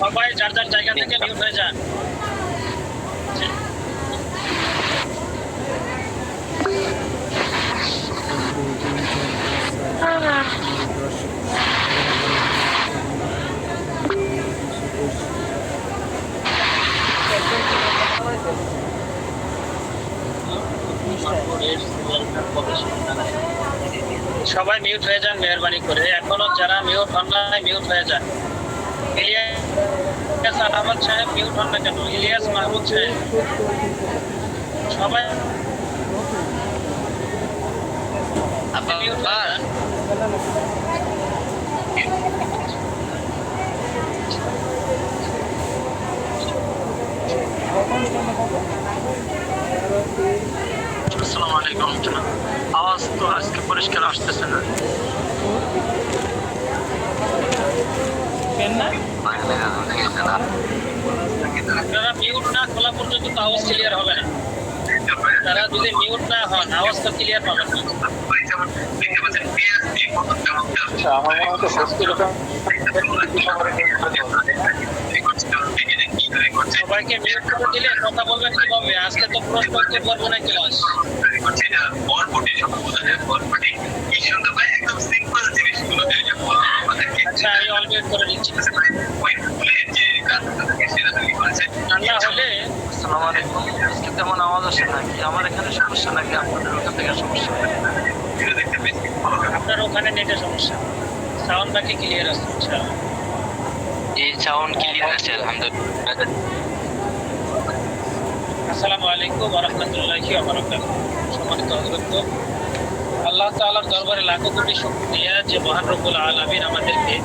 সবাই যার যার জায়গা থেকে মিউট হয়ে যান। সবাই মিউট হয়ে যান মেহরবানি করে, এখনো যারা মিউট হন নাই মিউট হয়ে যান। ইলিয়াস আহমদ সাহেব মিউট হন না কেন? ইলিয়াস মাহমুদ সাহেব সবাই মিউট হয়ে যান। আসসালামু আলাইকুম। আওয়াজ তো আজকে পরিষ্কার আসতেছে না। আপনারা মিউট না খোলা পর্যন্ত তো আওয়াজ ক্লিয়ার হবে না। তারা যদি মিউট না হন আওয়াজ তো ক্লিয়ার পাবেন না। সবাইকে মিউট করে দিলে কথা বলবেন কিভাবে? আজকে তো প্রশ্ন উত্তর পর্ব না ক্লাস। আচ্ছা আমি অলরেডি করে দিচ্ছি। ঠান্ডা হলে আসসালামু আলাইকুম। আজকে তেমন আওয়াজ আসে নাকি? আমার এখানে সমস্যা নাকি আপনাদের ওখান থেকে সমস্যা? আপনার ওখানে নেটের সমস্যা। সাউন্ড বাকি ক্লিয়ার আছে? আচ্ছা এই সাউন্ড ক্লিয়ার আছে আলহামদুলিল্লাহ। আসসালামু আলাইকুম ওয়া রাহমাতুল্লাহি ওয়া বারাকাতুহু। সম্মানিত হযরত, আল্লাহ তাআলার দরবারে লাখো কোটি শুকরিয়া যে মহান রব্বুল আলামিন আমাদেরকে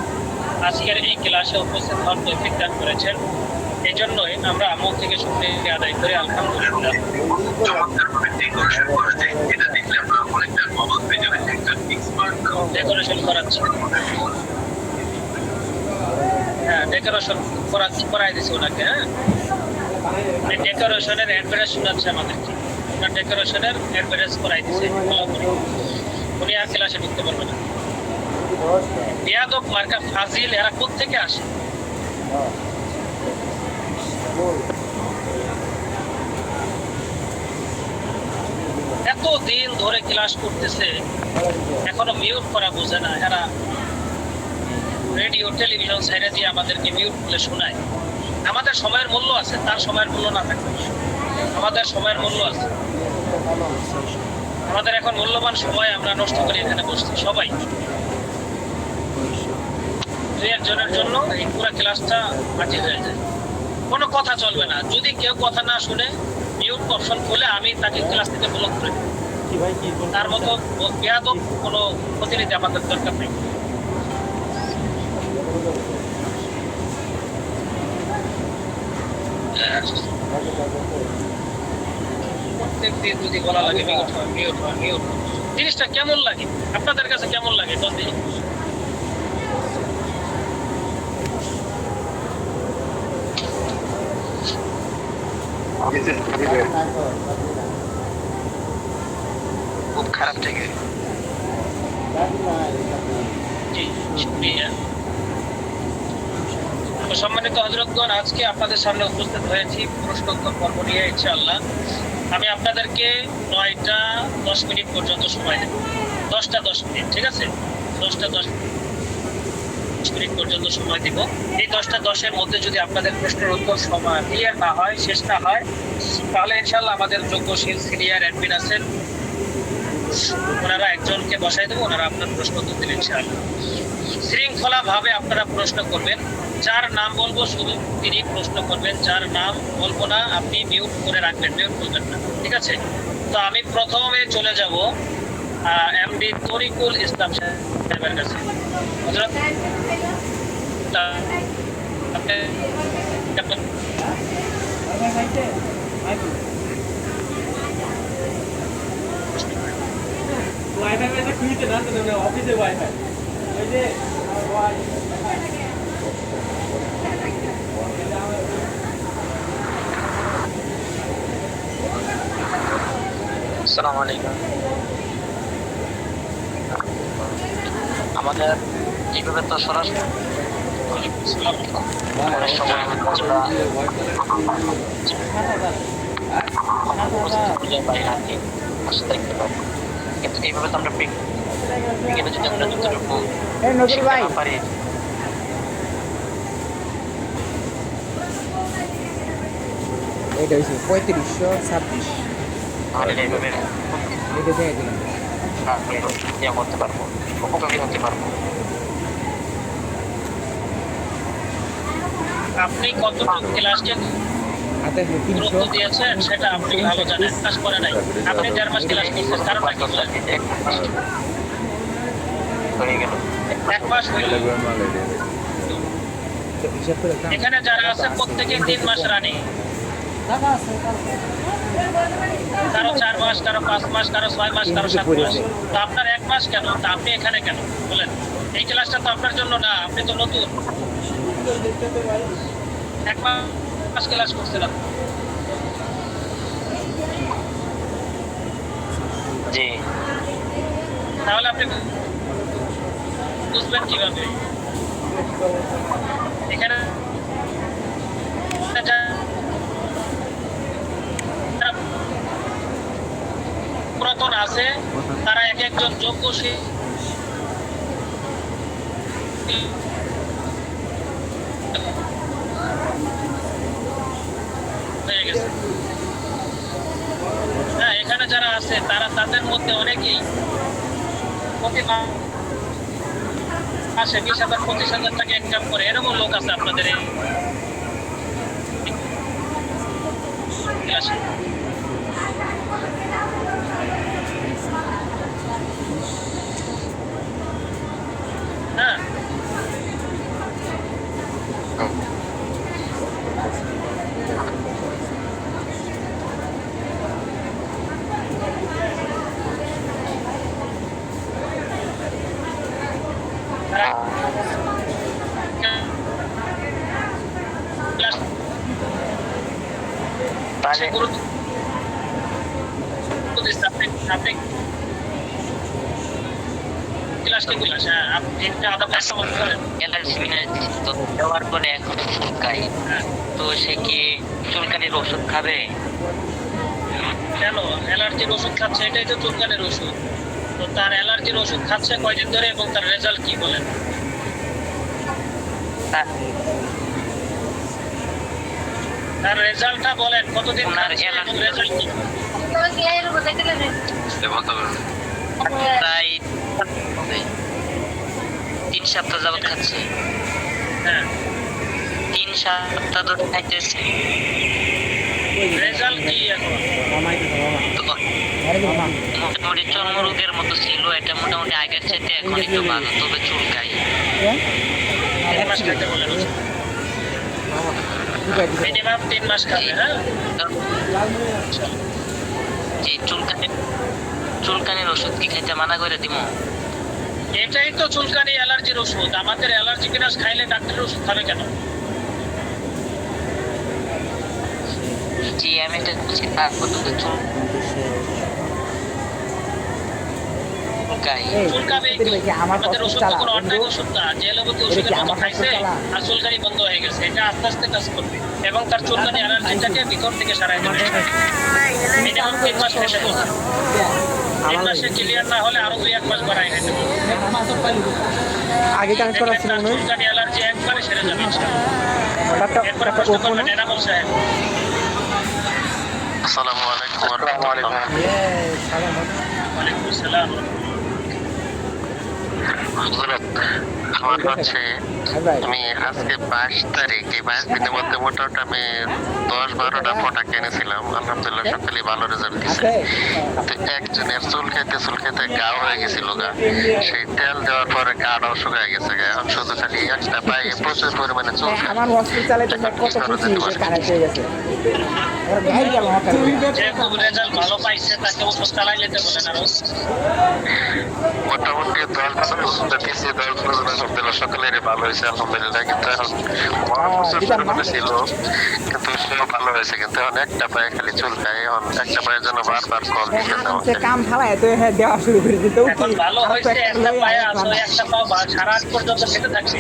আজকের এই ক্লাসে উপস্থিত হওয়ার তৌফিক দান করেছেন। এই জন্যই আমরা আমল থেকে শুকরিয়া আদায় করি আলহামদুলিল্লাহ। ডেকোরেশন করাচ্ছি, হ্যাঁ ডেকোরেশন করাই দিছি ওনাকে। হ্যাঁ ডেকোরেশনের অ্যাডভার্টাইজ শোনাচ্ছে আমাদেরকে, ওনার ডেকোরেশনের অ্যাডভার্টাইজ করাই দিছে। উনি আর ক্লাসে ঢুকতে পারবে না। বেয়াদব মার্কা ফাজিল এরা কোত্থেকে আসে? এত দিন ধরে ক্লাস করতেছে এখনো মিউট করা বোঝে না। এরা রেডিও টেলিভিশন ছেড়ে দিয়ে আমাদেরকে মিউট করে শোনায়। আমাদের সময়ের মূল্য আছে, তার সময়ের মূল্য না থাকে। আমাদের সময়ের মূল্য আছে, আমাদের এখন মূল্যবান সময় আমরা নষ্ট করি এখানে বসছি সবাই। দুই একজনের জন্য এই পুরো ক্লাসটা বাজে হয়ে যায়। কোনো কথা চলবে না। যদি কেউ কথা না শুনে মিউট অপশন খুলে আমি তাকে ক্লাস থেকে ব্লক করে দিই। তার মতো বেয়াদব কোনো প্রতিনিধি আমাদের দরকার নেই। প্রত্যেকদিন যদি বলা লাগে মিউট হয় মিউট হয় মিউট, জিনিসটা কেমন লাগে আপনাদের কাছে? কেমন লাগে যদি খুব খারাপ থেকে? সম্মানিত হযরতগণ, আজকে আপনাদের সামনে উপস্থিত হয়েছি প্রশ্নোত্তর পর্ব নিয়ে ইনশাআল্লাহ। আমি আপনাদেরকে 9টা 10 মিনিট পর্যন্ত সময় দেব। 10টা 10 মিনিট, ঠিক আছে? 10টা 10 মিনিট পর্যন্ত সময় দিব। এই 10টা 10-এর মধ্যে যদি আপনাদের প্রশ্নের উত্তর সময় ক্লিয়ার না হয়, শেষ না হয়, তাহলে ইনশাআল্লাহ আমাদের যোগ্যশীল সিনিয়র অ্যাডমিন আছেন, ওনারা একজনকে বসাই দেবো, ওনারা আপনার প্রশ্ন উত্তর দিলেন ইনশাআল্লাহ। শৃঙ্খলা ভাবে আপনারা প্রশ্ন করবেন। যার নাম বলবো শুধু তিনি প্রশ্ন করবেন, যার নাম বলবো না আপনি মিউট করে রাখবেন, মিউট করবেন না, ঠিক আছে? তো আমি প্রথমে চলে যাব এমডি তরিকুল ইসলাম সাহেবের কাছে। হযরত ওয়াইফাই খুঁজতে না, অফিসে ওয়াইফাই ওই যে আসসালামু আলাইকুম। আমাদের এইভাবে তো সরাসরি অনেক সময় আমরা বাইরে হাঁটি পাশে দেখতে পাবো, কিন্তু এইভাবে তো আমরা প্র্যাকটিক্যালি যদি আমরা যতটুকু শিখতে না পারি, এটা হয়েছে 3526 তাহলে এইভাবে এটা দিয়ে দিলাম। ইয়ে করতে পারবো, উপকারী হতে পারবো। আপনি কতটুকু ক্লাসকে হাতে গুরুত্ব 300 দিয়েছেন সেটা আপনি ভালো জানেন। ক্লাস করে নাই, আপনি 1.5 মাস ক্লাস করছেন, কারণটা কি বলেন? হয়ে গেল 1 মাস হইল। হিসাব করে দাম। এখানে যারা আছে প্রত্যেকে 3 মাস রানিং, কারো 4 মাস, কারো 5 মাস, কারো 6 মাস, কারো 7 মাস। তো আপনার 1 মাস কেন? তা আপনি এখানে কেন বলেন? এই ক্লাসটা তো আপনার জন্য না, আপনি তো নতুন। 1 মাস ক্লাস করছেন আপনি। জি। তাহলে আপনি বুঝবেন কিভাবে? এখানে যারা পুরাতন আছে তারা এক একজন যোগ্য হয়ে গেছে। হ্যাঁ, এখানে যারা আছে তারা তাদের মধ্যে অনেকেই প্রতি মাসে 20,000 25,000 টাকা ইনকাম করে, এরকম লোক আছে আপনাদের এই ক্লাসে। হ্যাঁ, তারা ক্লাস তাহলে গুরুত্ব দিচ্ছে। আপনি ক্লাসকে ক্লাস, হ্যাঁ, আপনি আধা ঘন্টা মতো করেন। তো দেওয়ার পরে এখন চুলকাই, হ্যাঁ, তো সে কি চুলকানির ওষুধ খাবে? কেন অ্যালার্জির ওষুধ খাচ্ছে? এটাই তো চুলকানির ওষুধ। তো তার অ্যালার্জির ওষুধ খাচ্ছে কয়দিন ধরে এবং তার রেজাল্ট কি বলেন? তার রেজাল্টটা বলেন, কতদিন ওনার খাচ্ছে এবং অ্যালার্জি- রেজাল্ট কি? প্রায় 3 সপ্তাহ যাবত খাচ্ছে। হ্যাঁ, 3 সপ্তাহ ধরে খাইতেছে। রেজাল্ট কি এখন? তো মোটামুটি চর্মরোগের মতো ছিল, এটা মোটামুটি আগের চাইতে এখন একটু ভালো, তবে চুলকাই। 3 মাস খাইতে বলেন, মিনিমাম 3 মাস খাবে। হ্যাঁ, যে চুলকানির ওষুধ কি খাইতে মানা করে দিব? এটাই তো চুলকানি অ্যালার্জির ওষুধ। আমাদের অ্যালার্জি বিনাশ খাইলে ডাক্তারের ওষুধ খাবে কেন? জি, আমি এটা চুলকাই। চুলকাবে কি? আমাদের ওষুধ তো কোনো অন্যায় ওষুধ না। যে এলোপ্যাথি ওষুধের মতো খাইছে আর চুলকানি বন্ধ হয়ে গেছে, এটা আস্তে আস্তে কাজ করবে এবং তার চুলকানি অ্যালার্জিটাকে ভিতর থেকে সারাই দেবে। মিনিমাম 3 মাস খেতে বলছে। 3 মাসে ক্লিয়ার না হলে আরো 2-1 মাস বাড়াই খেতে বলছে। আগে কানেক্ট করা ছিল তার মনে হয়। চুলকানি অ্যালার্জি একবারে সেরে যাবে ইনশাআল্লাহ। ডাক্তার এরপরে ডাক্তার প্রশ্ন ওপো না? করবেন এনামুল সাহেব। আসসালামু আলাইকুম ওয়া রাহমাতুল্লাহ। ওয়ালাইকুম আসসালাম। হযরত, আমার হচ্ছে আমি আজকে 22 তারিখ, এই 22 দিনের মধ্যে মোটামুটি আমি 10-12টা প্রোডাক্ট এনেছিলাম। আলহামদুলিল্লাহ সকালে ভালো রেজাল্ট দিছে। তো একজনের চুল খেতে গা হয়ে গেছিল গা, সেই তেল দেওয়ার পরে গাটাও শুকিয়ে গেছে গা। এখন শুধু খালি একটা পায়ে প্রচুর পরিমাণে চুল আমার হসপিটালে তো কত খুশি যে কানেক্ট হয়ে গেছে। আর গাড়ি গেল আমার যে খুব রেজাল্ট ভালো পাইছে তাকে ওষুধ চালাই নিতে বলেন আরো। মোটামুটি 10 ওষুধ দিয়েছি, 10 আলহামদুলিল্লাহ সকালে ভালো হয়েছে আলহামদুলিল্লাহ। কিন্তু এখন প্রচুর পরিমাণে ছিল, কিন্তু সেও ভালো হয়েছে। কিন্তু এখন একটা পায়ে খালি চুল খায়, এখন একটা পায়ের জন্য বারবার কল দিতে সে কাম ফালায় তো হ্যাঁ দেওয়া শুরু করে দিত। এখন ভালো হয়েছে, একটা পায়ে আসলে একটা পাও সারা রাত পর্যন্ত খেতে থাকবে।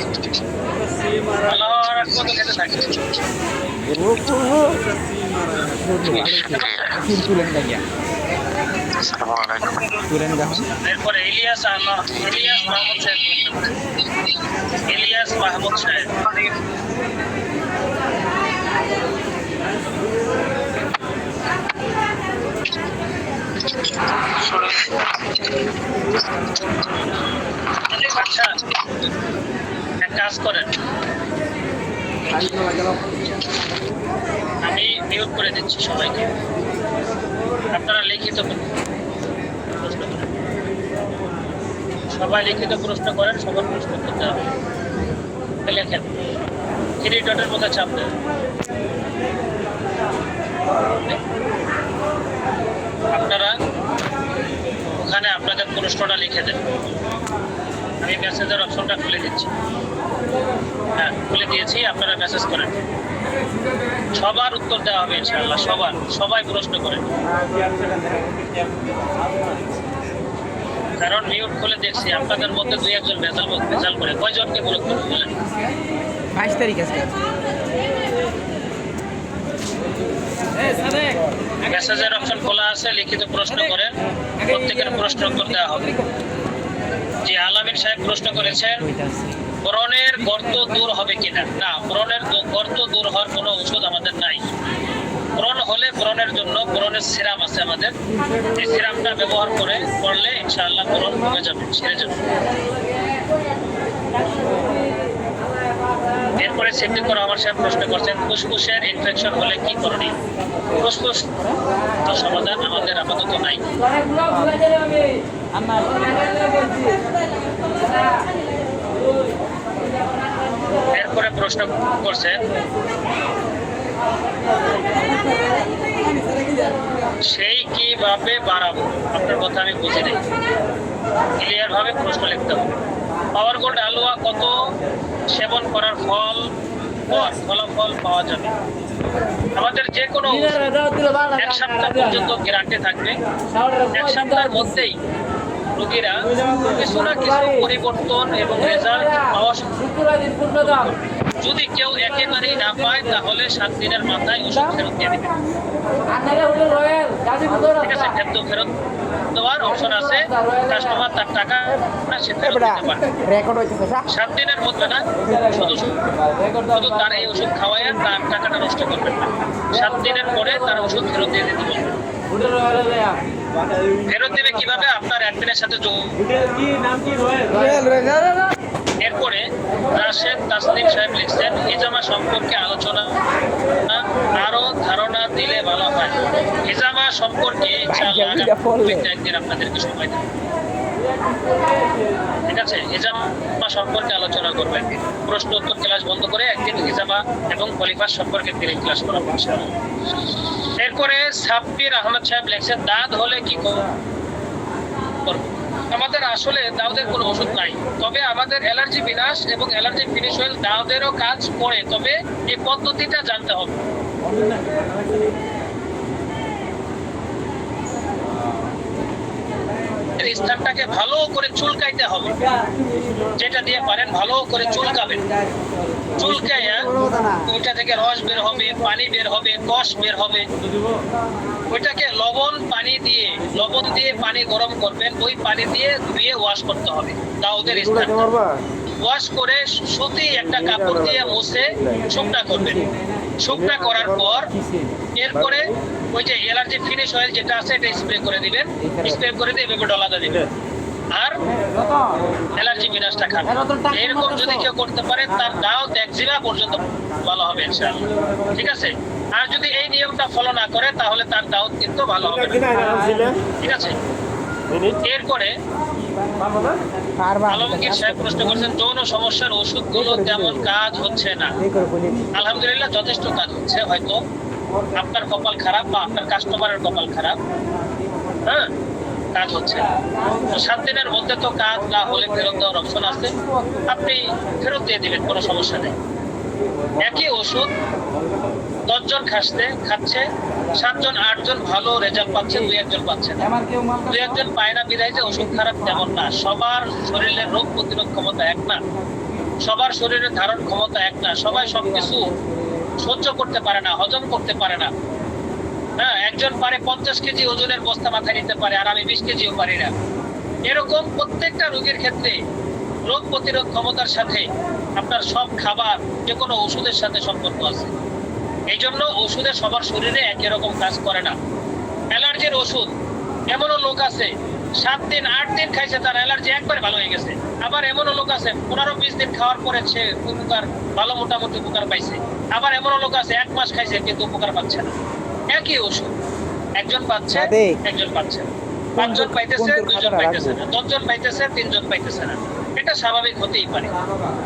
আল্লাহর কত খেতে থাকে। সিল তুলেন ভাইয়া, আসসালামু আলাইকুম। তুলেন যখন এরপরে ইলিয়াস মাহমুদ সাহেব, ইলিয়াস মাহমুদ সাহেব। আচ্ছা, এক কাজ করেন, আমি মিউট করে দিচ্ছি সবাইকে। আপনারা লিখিত প্রশ্ন করেন, সবাই লিখিত প্রশ্ন করেন, সবার প্রশ্ন করতে হবে। লেখেন, 3 ডটের মধ্যে চাপ দেন। আপনারা ওখানে আপনাদের প্রশ্নটা লিখে দেন। আমি মেসেজের অপশনটা খুলে দিচ্ছি। হ্যাঁ, খুলে দিয়েছি, আপনারা মেসেজ করেন। সবার উত্তর দেওয়া হবে ইনশাআল্লাহ, সবাই প্রশ্ন করেন। কারণ মিউট খুলে দেখছি আপনাদের মধ্যে 2-1 জন ভেজাল করে। কয়জনকে বলে বলেন? 22 তারিখ আছে। মেসেজের অপশন খোলা আছে, লিখিত প্রশ্ন করেন, প্রত্যেকের প্রশ্ন উত্তর দেওয়া হবে। জি, আলামিন সাহেব প্রশ্ন করেছেন, ব্রণের গর্ত দূর হবে কিনা? না, ব্রণের গর্ত দূর হওয়ার কোনো ওষুধ আমাদের নাই। ব্রণ হলে ব্রণের জন্য ব্রণের সিরাম আছে আমাদের, এই সিরামটা ব্যবহার করলে ইনশাআল্লাহ ব্রণ কমে যাবে, সেরে যাবে। এরপরে সিদ্দিকুর রহমান সাহেব প্রশ্ন করছেন, ফুসফুসের ইনফেকশন হলে কি করণীয়? ফুসফুস সমাধান আমাদের আপাতত নাই। এরপরে প্রশ্ন করছেন, সেই কিভাবে বাড়াবো? আপনার কথা আমি বুঝি নাই, ক্লিয়ার ভাবে প্রশ্ন লিখতে হবে। পাওয়ার গোল্ড আলুয়া কত ফলন করার ফলাফল পাওয়া যাবে? আমাদের যে কোনো 1 সপ্তাহ পর্যন্ত গ্যারান্টি থাকবে। 1 সপ্তাহের মধ্যেই রোগীরা কিছু না কিছু পরিবর্তন এবং রেজাল্ট পাওয়া যদি কেউ একেবারেই না পায় তাহলে 7 দিনের মাথায় ওষুধ ফেরত দিয়ে দেবে। ঠিক আছে, খাদ্য ফেরত দেওয়ার অপশন আছে, কাস্টমার তার টাকা সে ফেরত দিতে পারে। 7 দিনের মধ্যে না, শুধু তার এই ওষুধ খাওয়াইয়া তার টাকাটা নষ্ট করবেন না। 7 দিনের পরে তার ওষুধ ফেরত দিয়ে দিতে বলবেন। ফেরত দিবে কিভাবে? আপনার একদিনের সাথে এরপরে রাশেদ তাসলিম সাহেব লিখছেন, হিজামা সম্পর্কে আলোচনা আরো ধারণা দিলে ভালো হয়। হিজামা সম্পর্কে একদিন আপনাদেরকে সময় দেব। ঠিক আছে, হিজামা সম্পর্কে আলোচনা করবেন। প্রশ্ন উত্তর ক্লাস বন্ধ করে একদিন হিজামা এবং খলিফা সম্পর্কে তিনি ক্লাস করাবো ইনশাআল্লাহ। এরপরে সাব্বির আহমদ সাহেব লিখছেন, দাঁত হলে কি করব? আমাদের আসলে দাউদের কোনো ওষুধ নাই, তবে আমাদের অ্যালার্জি বিনাশ এবং অ্যালার্জি ফিনিশ অয়েল দাউদেরও কাজ করে, তবে এই পদ্ধতিটা জানতে হবে। স্থানটাকে ভালো করে চুলকাইতে হবে, যেটা দিয়ে পারেন ভালো করে চুলকাবেন। চুলকাইয়া ওইটা থেকে রস বের হবে, পানি বের হবে, কষ বের হবে। ওইটাকে লবণ দিয়ে পানি গরম করবেন, ওই পানি দিয়ে ধুয়ে ওয়াশ করতে হবে দাউদের স্থান। ওয়াশ করে সুতি একটা কাপড় দিয়ে মুছে শুকনা করবেন। শুকনা করার পর এরপরে ওই যে অ্যালার্জি ফিনিশ অয়েল যেটা আছে এটা স্প্রে করে দিবেন। স্প্রে করে দিয়ে এভাবে ডলাতে দিবেন, আর অ্যালার্জি বিনাশটা খান। এরকম যদি কেউ করতে পারে তার দাউদ একজিমা পর্যন্ত ভালো হবে ইনশাআল্লাহ। ঠিক আছে, আর যদি এই নিয়মটা ফলো না করে তাহলে তার দাউদ কিন্তু ভালো হবে না। ঠিক আছে, এরপরে আলমগীর সাহেব প্রশ্ন করছেন, যৌন সমস্যার ওষুধগুলো তেমন কাজ হচ্ছে না। আলহামদুলিল্লাহ যথেষ্ট কাজ হচ্ছে, হয়তো আপনার কপাল খারাপ বা আপনার কাস্টমারের কপাল খারাপ। হ্যাঁ, কাজ হচ্ছে। তো 7 দিনের মধ্যে তো কাজ না হলে ফেরত দেওয়ার অপশন আছে, আপনি ফেরত দিয়ে দিবেন, কোনো সমস্যা নেই। একই ওষুধ 10 জন খাচ্ছে, 7 জন 8 জন ভালো রেজাল্ট পাচ্ছে, 2-1 জন পাচ্ছে না। 2-1 জন পায় না বিধায় যে ওষুধ খারাপ তেমন না। সবার শরীরের রোগ প্রতিরোধ ক্ষমতা এক না। সবার শরীরে ধারণ ক্ষমতা এক না, সবাই সবকিছু সহ্য করতে পারে না, হজম করতে পারে না। হ্যাঁ, একজন পারে 50 কেজি ওজনের বস্তা মাথায় নিতে পারে, আর আমি 20 কেজিও পারি না। এরকম প্রত্যেকটা রোগীর ক্ষেত্রে রোগ প্রতিরোধ ক্ষমতার সাথে আপনার সব খাবার, যে কোনো ওষুধের সাথে সম্পর্ক আছে। এই জন্য ওষুধে সবার শরীরে একই রকম কাজ করে না। অ্যালার্জির ওষুধ, এমনও লোক আছে 7 দিন 8 দিন খাইছে, তার অ্যালার্জি একবার ভালো হয়ে গেছে। আবার এমনও লোক আছে 15-20 দিন খাওয়ার পরে সে উপকার, ভালো মোটামুটি উপকার পাইছে। আবার এমনও লোক আছে 1 মাস খাইছে কিন্তু উপকার পাচ্ছে না। একই ওষুধ, একজন পাচ্ছে, একজন পাচ্ছে না। 5 জন পাইতেছে, 2 জন পাইতেছে না, 10 জন পাইতেছে, 3 জন পাইতেছে না। এটা স্বাভাবিক হতেই পারে।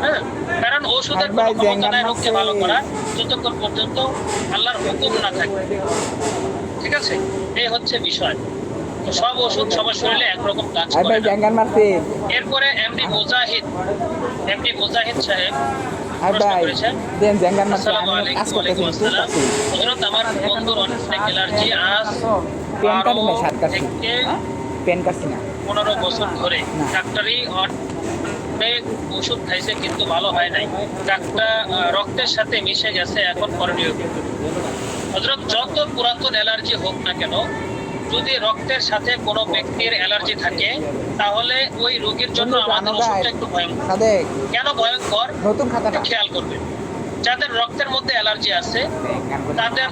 হ্যাঁ, কারণ ওষুধের কোনো ক্ষমতা নাই রোগকে ভালো করা, যতক্ষণ পর্যন্ত আল্লাহর হুকুম না থাকবে। ঠিক আছে, এই হচ্ছে বিষয়। তো সব ওষুধ সবার শরীরে একরকম কাজ করে না। এরপরে এমডি মুজাহিদ সাহেব প্রশ্ন করেছেন, আসসালামু আলাইকুম। ওয়ালাইকুম আসসালাম। হযরত, আমার বন্ধুর অনেক অ্যালার্জি, আজ 15 বছর ধরে ডাক্তারি অনেক ওষুধ খাইছে কিন্তু ভালো হয় নাই। ডাক্তার রক্তের সাথে মিশে গেছে, এখন করণীয় কি? হযরত, যত পুরাতন অ্যালার্জি হোক না কেন, যদি রক্তের সাথে কোনো ব্যক্তির অ্যালার্জি থাকে, তাহলে ওই রোগীর জন্য আমাদের ওষুধটা একটু ভয়ঙ্কর। কেন ভয়ঙ্কর? খেয়াল করবেন, যাদের রক্তের মধ্যে অ্যালার্জি আছে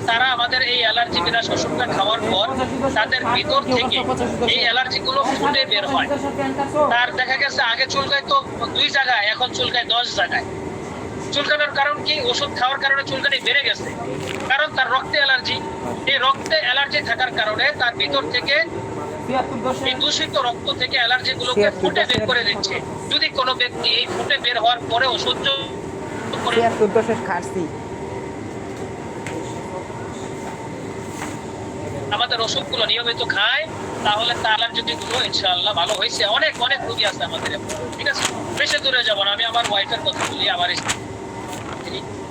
তারা আমাদের এই অ্যালার্জি বিনাশ ওষুধটা খাওয়ার পর তাদের ভিতর থেকে এই অ্যালার্জি গুলো ফুটে বের হয়। তার দেখা গেছে আগে চুলকায় তো 2 জায়গায়, এখন চুলকায় 10 জায়গায়। চুলকানোর কারণ কি? ওষুধ খাওয়ার কারণে চুলকানি বেড়ে গেছে, কারণ তার রক্তে অ্যালার্জি। এই রক্তে অ্যালার্জি থাকার কারণে তার ভিতর থেকে এই দূষিত রক্ত থেকে অ্যালার্জি গুলোকে ফুটে বের করে দিচ্ছে। যদি কোনো ব্যক্তি এই ফুটে বের হওয়ার পরে সহ্য করে আমাদের ওষুধগুলো নিয়মিত খায়, তাহলে তার অ্যালার্জি গুলো ইনশাআল্লাহ ভালো হয়েছে। অনেক অনেক রোগী আছে আমাদের, ঠিক আছে? বেশি দূরে যাব না, আমি আমার ওয়াইফের কথা বলি। আমার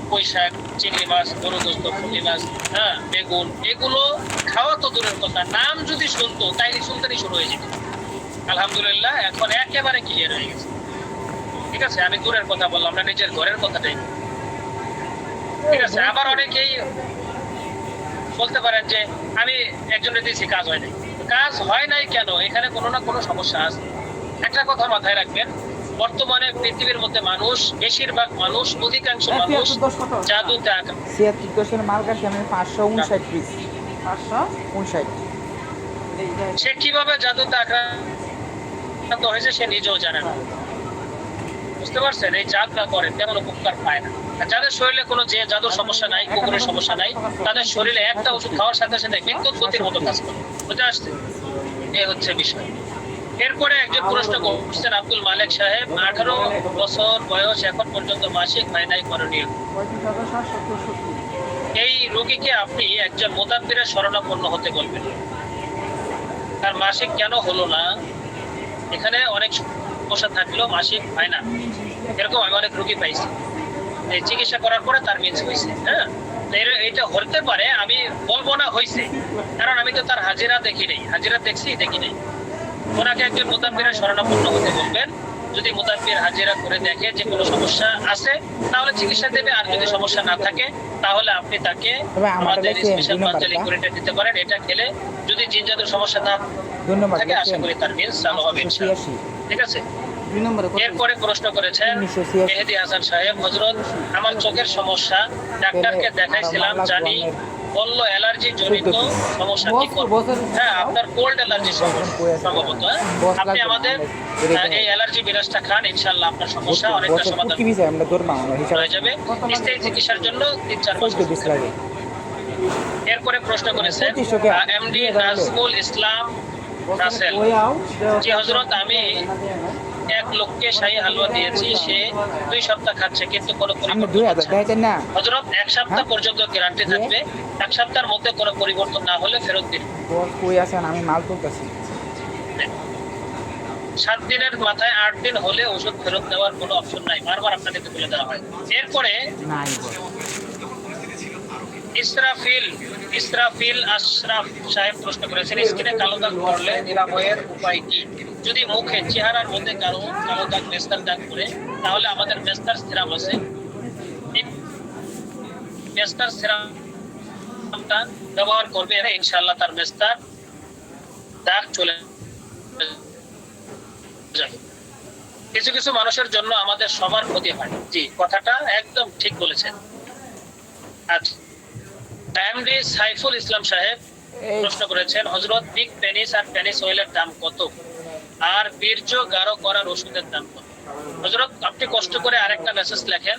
পুঁই শাক, চিংড়ি মাছ, গরু গোস্ত, পুঁটি মাছ, হ্যাঁ, বেগুন, এগুলো খাওয়া তো দূরের কথা, নাম যদি শুনতো তাইলে শুনতেই শুরু হয়ে যেত। আলহামদুলিল্লাহ, এখন একেবারে ক্লিয়ার হয়ে গেছে। ঠিক আছে, আমি দূরের কথা বললাম না, নিজের ঘরের কথাটাই। ঠিক আছে, আবার অনেকেই বলতে পারেন যে আমি একজনের দিয়েছি, কাজ হয় নাই। কাজ হয় নাই কেন? এখানে কোনো না কোনো সমস্যা আছে। একটা কথা মাথায় রাখবেন, বর্তমানে পৃথিবীর মধ্যে মানুষ, বেশিরভাগ মানুষ, অধিকাংশ মানুষ জাদুতে আক্রান্ত। সে কিভাবে জাদুতে আক্রান্ত হয়েছে সে নিজেও জানে না। বুঝতে পারছেন? এই জাদুটা করে তেমন উপকার পায় না। যাদের শরীরে কোনো যে জাদুর সমস্যা নাই, কুকুরের সমস্যা নাই, তাদের শরীরে একটা ওষুধ খাওয়ার সাথে সাথে বিদ্যুৎ গতির মতো কাজ করে। বুঝতে আসছে? এই হচ্ছে বিষয়। এরপরে একজন প্রশ্ন করছেন আব্দুল মালিক সাহেব, 18 বছর বয়স, এখন পর্যন্ত মাসিক হয় নাই, করণীয়? এই রোগীকে আপনি একজন মুতাব্বিরের শরণাপন্ন হতে বলবেন। তার মাসিক কেন হলো না, এখানে অনেক সমস্যা থাকলেও মাসিক হয় না, এরকম আমি অনেক রোগী পাইছি। এই চিকিৎসা করার পরে তার মিন্স হয়েছে। হ্যাঁ, এটা হতে পারে, আমি বলবো না হয়েছে, কারণ আমি তো তার হাজিরা দেখি নাই। হাজিরা দেখছি, দেখি নাই। ওনাকে একজন মুতাব্বিরের শরণাপন্ন হতে বলবেন। যদি মুতাব্বির হাজিরা করে দেখে যে কোনো সমস্যা আছে, তাহলে চিকিৎসা দেবে। আর যদি সমস্যা না থাকে, তাহলে আপনি তাকে আমাদের স্পেশাল পাঞ্জালি করে দিতে পারেন। এটা খেলে যদি জিন জাদুর সমস্যা না থাকে, আশা করি তার মিন্স চালু হবে ইনশাআল্লাহ। ঠিক আছে। এরপরে প্রশ্ন করেছেন মেহেদি হাসান সাহেব, হযরত, আমার চোখের সমস্যা, ডাক্তারকে দেখাইছিলাম, জানি বলল অ্যালার্জি জনিত সমস্যা। কি করব? হ্যাঁ, আপনার কোল্ড অ্যালার্জি সম্ভবত। আপনি আমাদের এই অ্যালার্জি বিরাজটা খান, ইনশাআল্লাহ আপনার সমস্যা অনেকটা সমাধান হয়ে যাবে। স্থায়ী চিকিৎসার জন্য 3-4 মাস লাগে। এরপরে প্রশ্ন করেছেন এমডি নাজমুল ইসলাম রাসেল, জি হযরত, আমি এক লোককে শাহী হালুয়া দিয়েছি, সে 2 সপ্তাহ খাচ্ছে কিন্তু কোনো পরিবর্তন হচ্ছে না। হযরত, 1 সপ্তাহ পর্যন্ত গ্যারান্টি থাকবে, 1 সপ্তাহের মধ্যে কোনো পরিবর্তন না হলে ফেরত দিন। আমি মাল তুলতেছি। 7 দিনের মাথায় 8 দিন হলে ওষুধ ফেরত দেওয়ার কোনো অপশন নাই, বারবার আপনাকে তো বলে দেওয়া হয়। এরপরে ইসরাফিল আশরাফ সাহেব প্রশ্ন করেছেন, স্কিনে কালো দাগ পড়লে নিরাময়ের উপায় কি? যদি মুখে চেহারার মধ্যে কালো কালো দাগ মেস্তার দাগ করে, তাহলে আমাদের মেস্তার সিরাম আছে, এই মেস্তার সিরামটা ব্যবহার করবে, এরা ইনশাআল্লাহ তার মেস্তার দাগ চলে যাবে। কিছু কিছু মানুষের জন্য আমাদের সবার ক্ষতি হয়। জি, কথাটা একদম ঠিক বলেছেন। আচ্ছা, এমডি সাইফুল ইসলাম সাহেব প্রশ্ন করেছেন, হযরত বিগ পেনিস আর পেনিস অয়েলের দাম কত, আর বীর্য গাঢ় করার ওষুধের দাম কত? হযরত, আপনি কষ্ট করে আরেকটা মেসেজ লেখেন,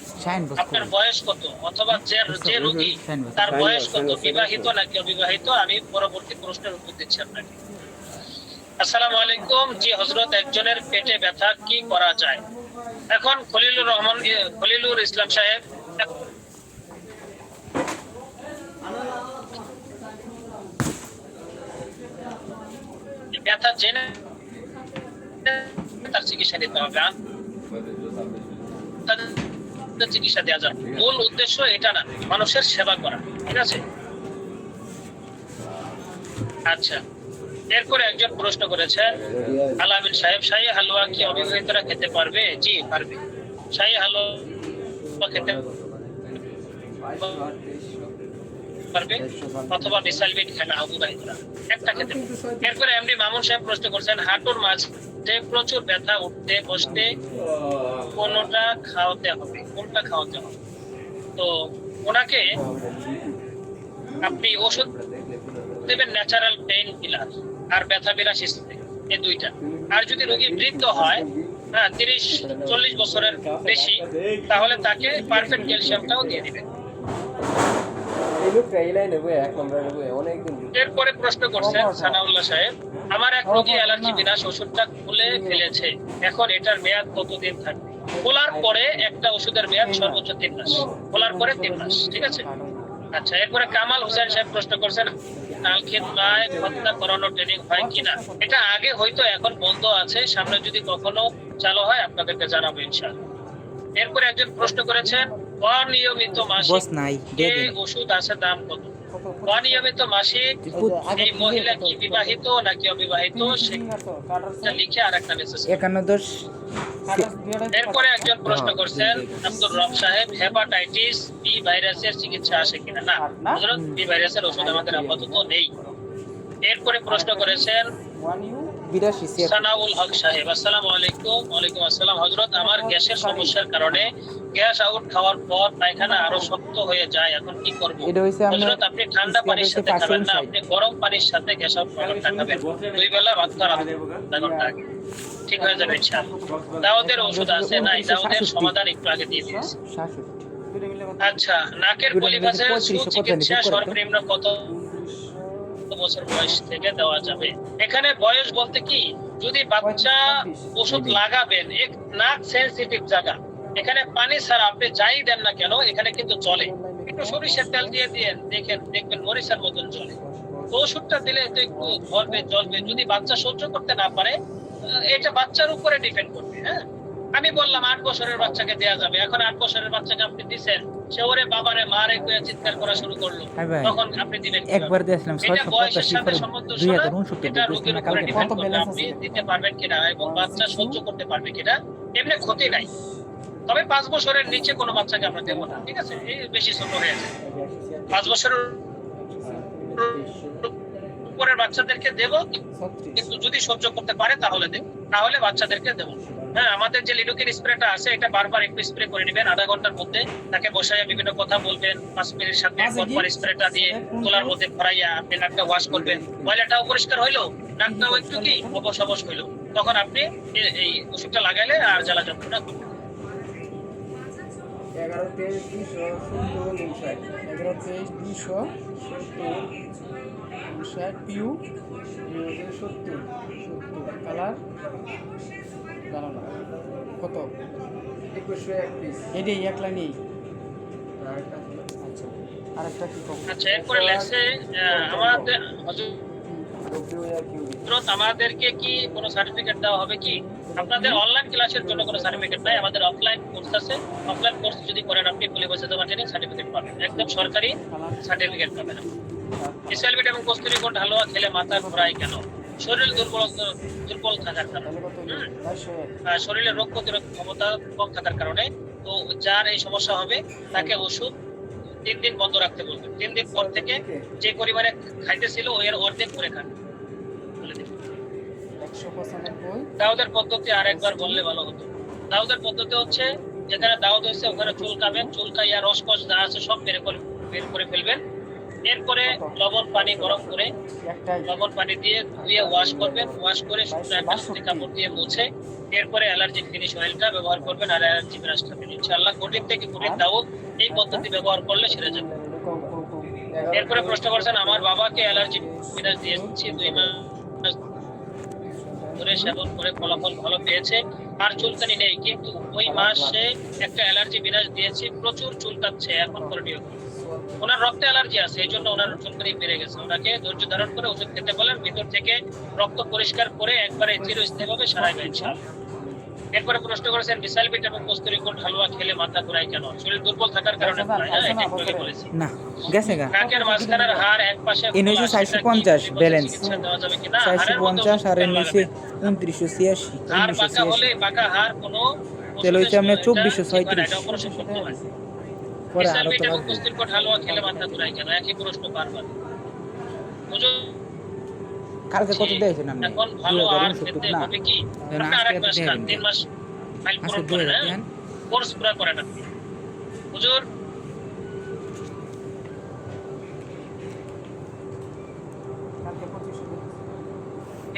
আপনার বয়স কত, অথবা যে রোগী তার বয়স কত, বিবাহিত নাকি অবিবাহিত, আমি পরবর্তী প্রশ্নের উত্তর দিচ্ছি আপনাকে। আসসালামু আলাইকুম। জি হযরত, একজনের পেটে ব্যথা কি করা যায়? এখন খলিলুর ইসলাম সাহেব ব্যথা জেনে তার চিকিৎসা দিতে হবে, তার চিকিৎসা দেওয়া যাবে। মূল উদ্দেশ্য এটা না, মানুষের সেবা করা, ঠিক আছে? আচ্ছা, এরপরে একজন প্রশ্ন করেছেন, আলামিন সাহেব, শাহী হালুয়া কি অবিবাহিতরা খেতে পারবে? জি পারবে, শাহী হালুয়া খেতে পারবে, অথবা মিসাইল বিট খায় না অবিবাহিতরা, একটা খেতে পারবে। এরপরে এমডি মামুন সাহেব প্রশ্ন করেছেন, হাঁটুর মাঝে প্রচুর ব্যথা উঠতে বসতে কোনটা খাওয়াতে হবে? তো ওনাকে আপনি ওষুধ দেবেন, ন্যাচারাল পেইন কিলার আর ব্যথা বিরাস স্প্রে, এই দুইটা। আর যদি রোগী বৃদ্ধ হয়, 30-40 বছরের বেশি, তাহলে তাকে পারফেক্ট ক্যালসিয়ামটাও দিয়ে দিবেন। এরপরে প্রশ্ন করছেন সানাউল্লাহ সাহেব, আমার এক রোগী অ্যালার্জি বিনাশ ওষুধটা খুলে ফেলেছে, এখন এটার মেয়াদ কতদিন থাকবে? খোলার পরে একটা ওষুধের মেয়াদ সর্বোচ্চ 3 মাস, খোলার পরে 3 মাস, ঠিক আছে? আচ্ছা, এরপরে কামাল হোসেন সাহেব প্রশ্ন করছেন, আলখিদমায় হত্যা করানো ট্রেনিং হয় কিনা? এটা আগে হয়তো, এখন বন্ধ আছে, সামনে যদি কখনো চালু হয় আপনাদেরকে জানাবো ইনশাআল্লাহ। এরপরে একজন প্রশ্ন করেছেন, অনিয়মিত মাসিক ওষুধ আছে, দাম কত? অনিয়মিত মাসিক, এই মহিলা কি বিবাহিত নাকি অবিবাহিত সেটা লিখে আর একটা মেসেজ। এরপরে একজন প্রশ্ন করছেন, আব্দুর রব সাহেব, হেপাটাইটিস বি ভাইরাসের চিকিৎসা আছে কিনা? না হযরত, বি ভাইরাসের ওষুধ আমাদের আপাতত নেই। এরপরে প্রশ্ন করেছেন সানাউল হক সাহেব, আসসালামু আলাইকুম। ওয়ালাইকুম আসসালাম। হযরত, আমার গ্যাসের সমস্যার কারণে গ্যাস আউট খাওয়ার পর পায়খানা আরো শক্ত হয়ে যায়, এখন কি করব? হযরত, আপনি ঠান্ডা পানির সাথে খাবেন না, আপনি গরম পানির সাথে গ্যাস আউট পাউডারটা খাবেন, 2 বেলা ভাত খাওয়ার আধা ঘন্টা আগে, ঠিক হয়ে যাবে ইনশাআল্লাহ। দাউদের ওষুধ আছে? নাই, দাউদের সমাধান একটু আগে দিয়ে দিয়েছি। আচ্ছা, নাকের পলিপাসের সুচিকিৎসা সর্বনিম্ন কত বছর বয়স থেকে দেওয়া যাবে? এখানে বয়স বলতে কি, যদি বাচ্চা ওষুধ লাগাবেন, এক নাক সেনসিটিভ জায়গা, এখানে পানি ছাড়া আপনি যাই দেন না কেন এখানে কিন্তু চলে, একটু সরিষার তেল দিয়ে দেখবেন মরিচার মতন চলে। তো ওষুধটা দিলে তো একটু ধরবে জ্বলবে, যদি বাচ্চা সহ্য করতে না পারে, এটা বাচ্চার উপরে ডিপেন্ড করবে। হ্যাঁ, আমি বললাম 8 বছরের বাচ্চাকে দেয়া যাবে, এখন 8 বছরের বাচ্চাকে আপনি দিচ্ছেন, সে ওরে বাবারে মারে কইয়া চিৎকার করা শুরু করলো, তখন আপনি দিবেন একবার দিয়েছিলাম 625 এটা রোগীর উপরে ডিপেন্ড করবে, আপনি দিতে পারবেন কিনা এবং বাচ্চা সহ্য করতে পারবে কিনা। এমনি ক্ষতি নাই, তবে 5 বছরের নিচে কোনো বাচ্চাকে আমরা দেবো না, ঠিক আছে? এই বেশি ছোট হয়ে যায়, 5 বছরের উপরের বাচ্চাদেরকে দেব, কিন্তু যদি সহ্য করতে পারে তাহলে দেব, তাহলে বাচ্চাদেরকে দেব। হ্যাঁ, আমাদের যে লিডোকের স্প্রেটা আছে, এটা বারবার একটু স্প্রে করে নেবেন, আধা ঘন্টার মধ্যে তাকে বসাইয়া বিভিন্ন কথা বলবেন, 5 মিনিটের সাথে পরপর স্প্রেটা দিয়ে তোলার মধ্যে ভরাইয়া আপনি নাকটা ওয়াশ করবেন, ময়লাটাও পরিষ্কার হইলো, নাকটাও একটু কি অবশ হইলো, তখন আপনি এই ওষুধটা লাগাইলে আর জ্বালা যন্ত্রণা করবেন। 11-23-270 পিউ 70 কালার জানানো কত? 2101 এটাই এক লাইনেই। আরেকটা কি কম? আচ্ছা, এরপরে লেখছে আমাদেরকে কি কোনো সার্টিফিকেট দেওয়া হবে কি? আপনাদের অনলাইন ক্লাসের জন্য কোনো সার্টিফিকেট নাই, আমাদের অফলাইন কোর্স আছে, অফলাইন কোর্স যদি করেন আপনি পলিভাষা জমা ট্রেনিং সার্টিফিকেট পাবেন, একদম সরকারি সার্টিফিকেট পাবেন। ইসরায়েল বিট এবং কস্তুরি কোট হালুয়া খেলে মাথা ঘোরায় কেন? শরীর দুর্বল থাকার কারণে, শরীরের রোগ প্রতিরোধ ক্ষমতা কম থাকার কারণে। তো যার এই সমস্যা হবে তাকে ওষুধ 3 দিন বন্ধ রাখতে বলবেন। 3 দিন পর থেকে যে পরিমাণে খাইতেছিল এর অর্ধেক করে খান। দাউদের পদ্ধতি আরেকবার বললে ভালো হতো। দাউদের পদ্ধতি হচ্ছে যেখানে দাউদ হয়েছে ওখানে চুল কাবেন, চুল কাইয়া রসকস যা আছে সব বের করে ফেলবেন। এরপরে লবণ পানি গরম করে লবণ পানি দিয়ে ধুয়ে ওয়াশ করবেন, ওয়াশ করে শুকনো একটা সুতি কাপড় দিয়ে মুছে এরপরে অ্যালার্জি ফিনিশ অয়েলটা ব্যবহার করবেন আর অ্যালার্জি বিনাশ খাবেন। ইনশাআল্লাহ কঠিন থেকে কঠিন দাউদ এই পদ্ধতি ব্যবহার করলে সেরে যাবে। এরপরে প্রশ্ন করছেন আমার বাবাকে অ্যালার্জি বিনাশ দিয়েছি 2 মাস ধরে সেবন করে ফলাফল ভালো পেয়েছে, আর চুলকানি নেই, কিন্তু ওই মাসে একটা অ্যালার্জি বিনাশ দিয়েছি, প্রচুর চুলকাচ্ছে, এখন করণীয় কি? ওনার রক্তে অ্যালার্জি আছে, এই জন্য ওনার চুলকানি বেড়ে গেছে। ওনাকে ধৈর্য ধারণ করে ওষুধ খেতে বলেন, ভিতর থেকে রক্ত পরিষ্কার করে একবারে চিরস্থায়ীভাবে সারাইবে ইনশাআল্লাহ। এরপরে প্রশ্ন করেছেন মিসাইল বিট এবং কস্তুরি কোট হালুয়া খেলে মাথা ঘোরায় কেন? শরীর দুর্বল থাকার কারণে ঘোরায়, হ্যাঁ এটা একটু আগে বলেছি। না গেছে গা নাকের মাঝখানের হাড় এক পাশে এনইসি 450 ব্যালেন্স চিকিৎসা দেওয়া যাবে কিনা? হাড়ের মধ্যে 450 আর এনইসি 2986 হাড় বাঁকা হলে বাঁকা হাড় কোনো তেল হইছে আমরা 2436 এটা অপারেশন করতে হয়। পরে মিসাইল আরো বিট তো এবং লাগবে। কস্তুরি কোট হালুয়া খেলে মাথা ঘোরায় কেন? একই প্রশ্ন বারবার। হুজুর কালকে কত দিয়েছেন আপনি এখন ভালো আর খেতে না হবে কি? না, আপনি আরেক মাস আজকে খান, দিয়ে 3 মাস ফাইল পূরণ আজকে করেন, দিয়ে হ্যাঁ? দেন। কোর্স পুরো করেন আপনি। হুজুর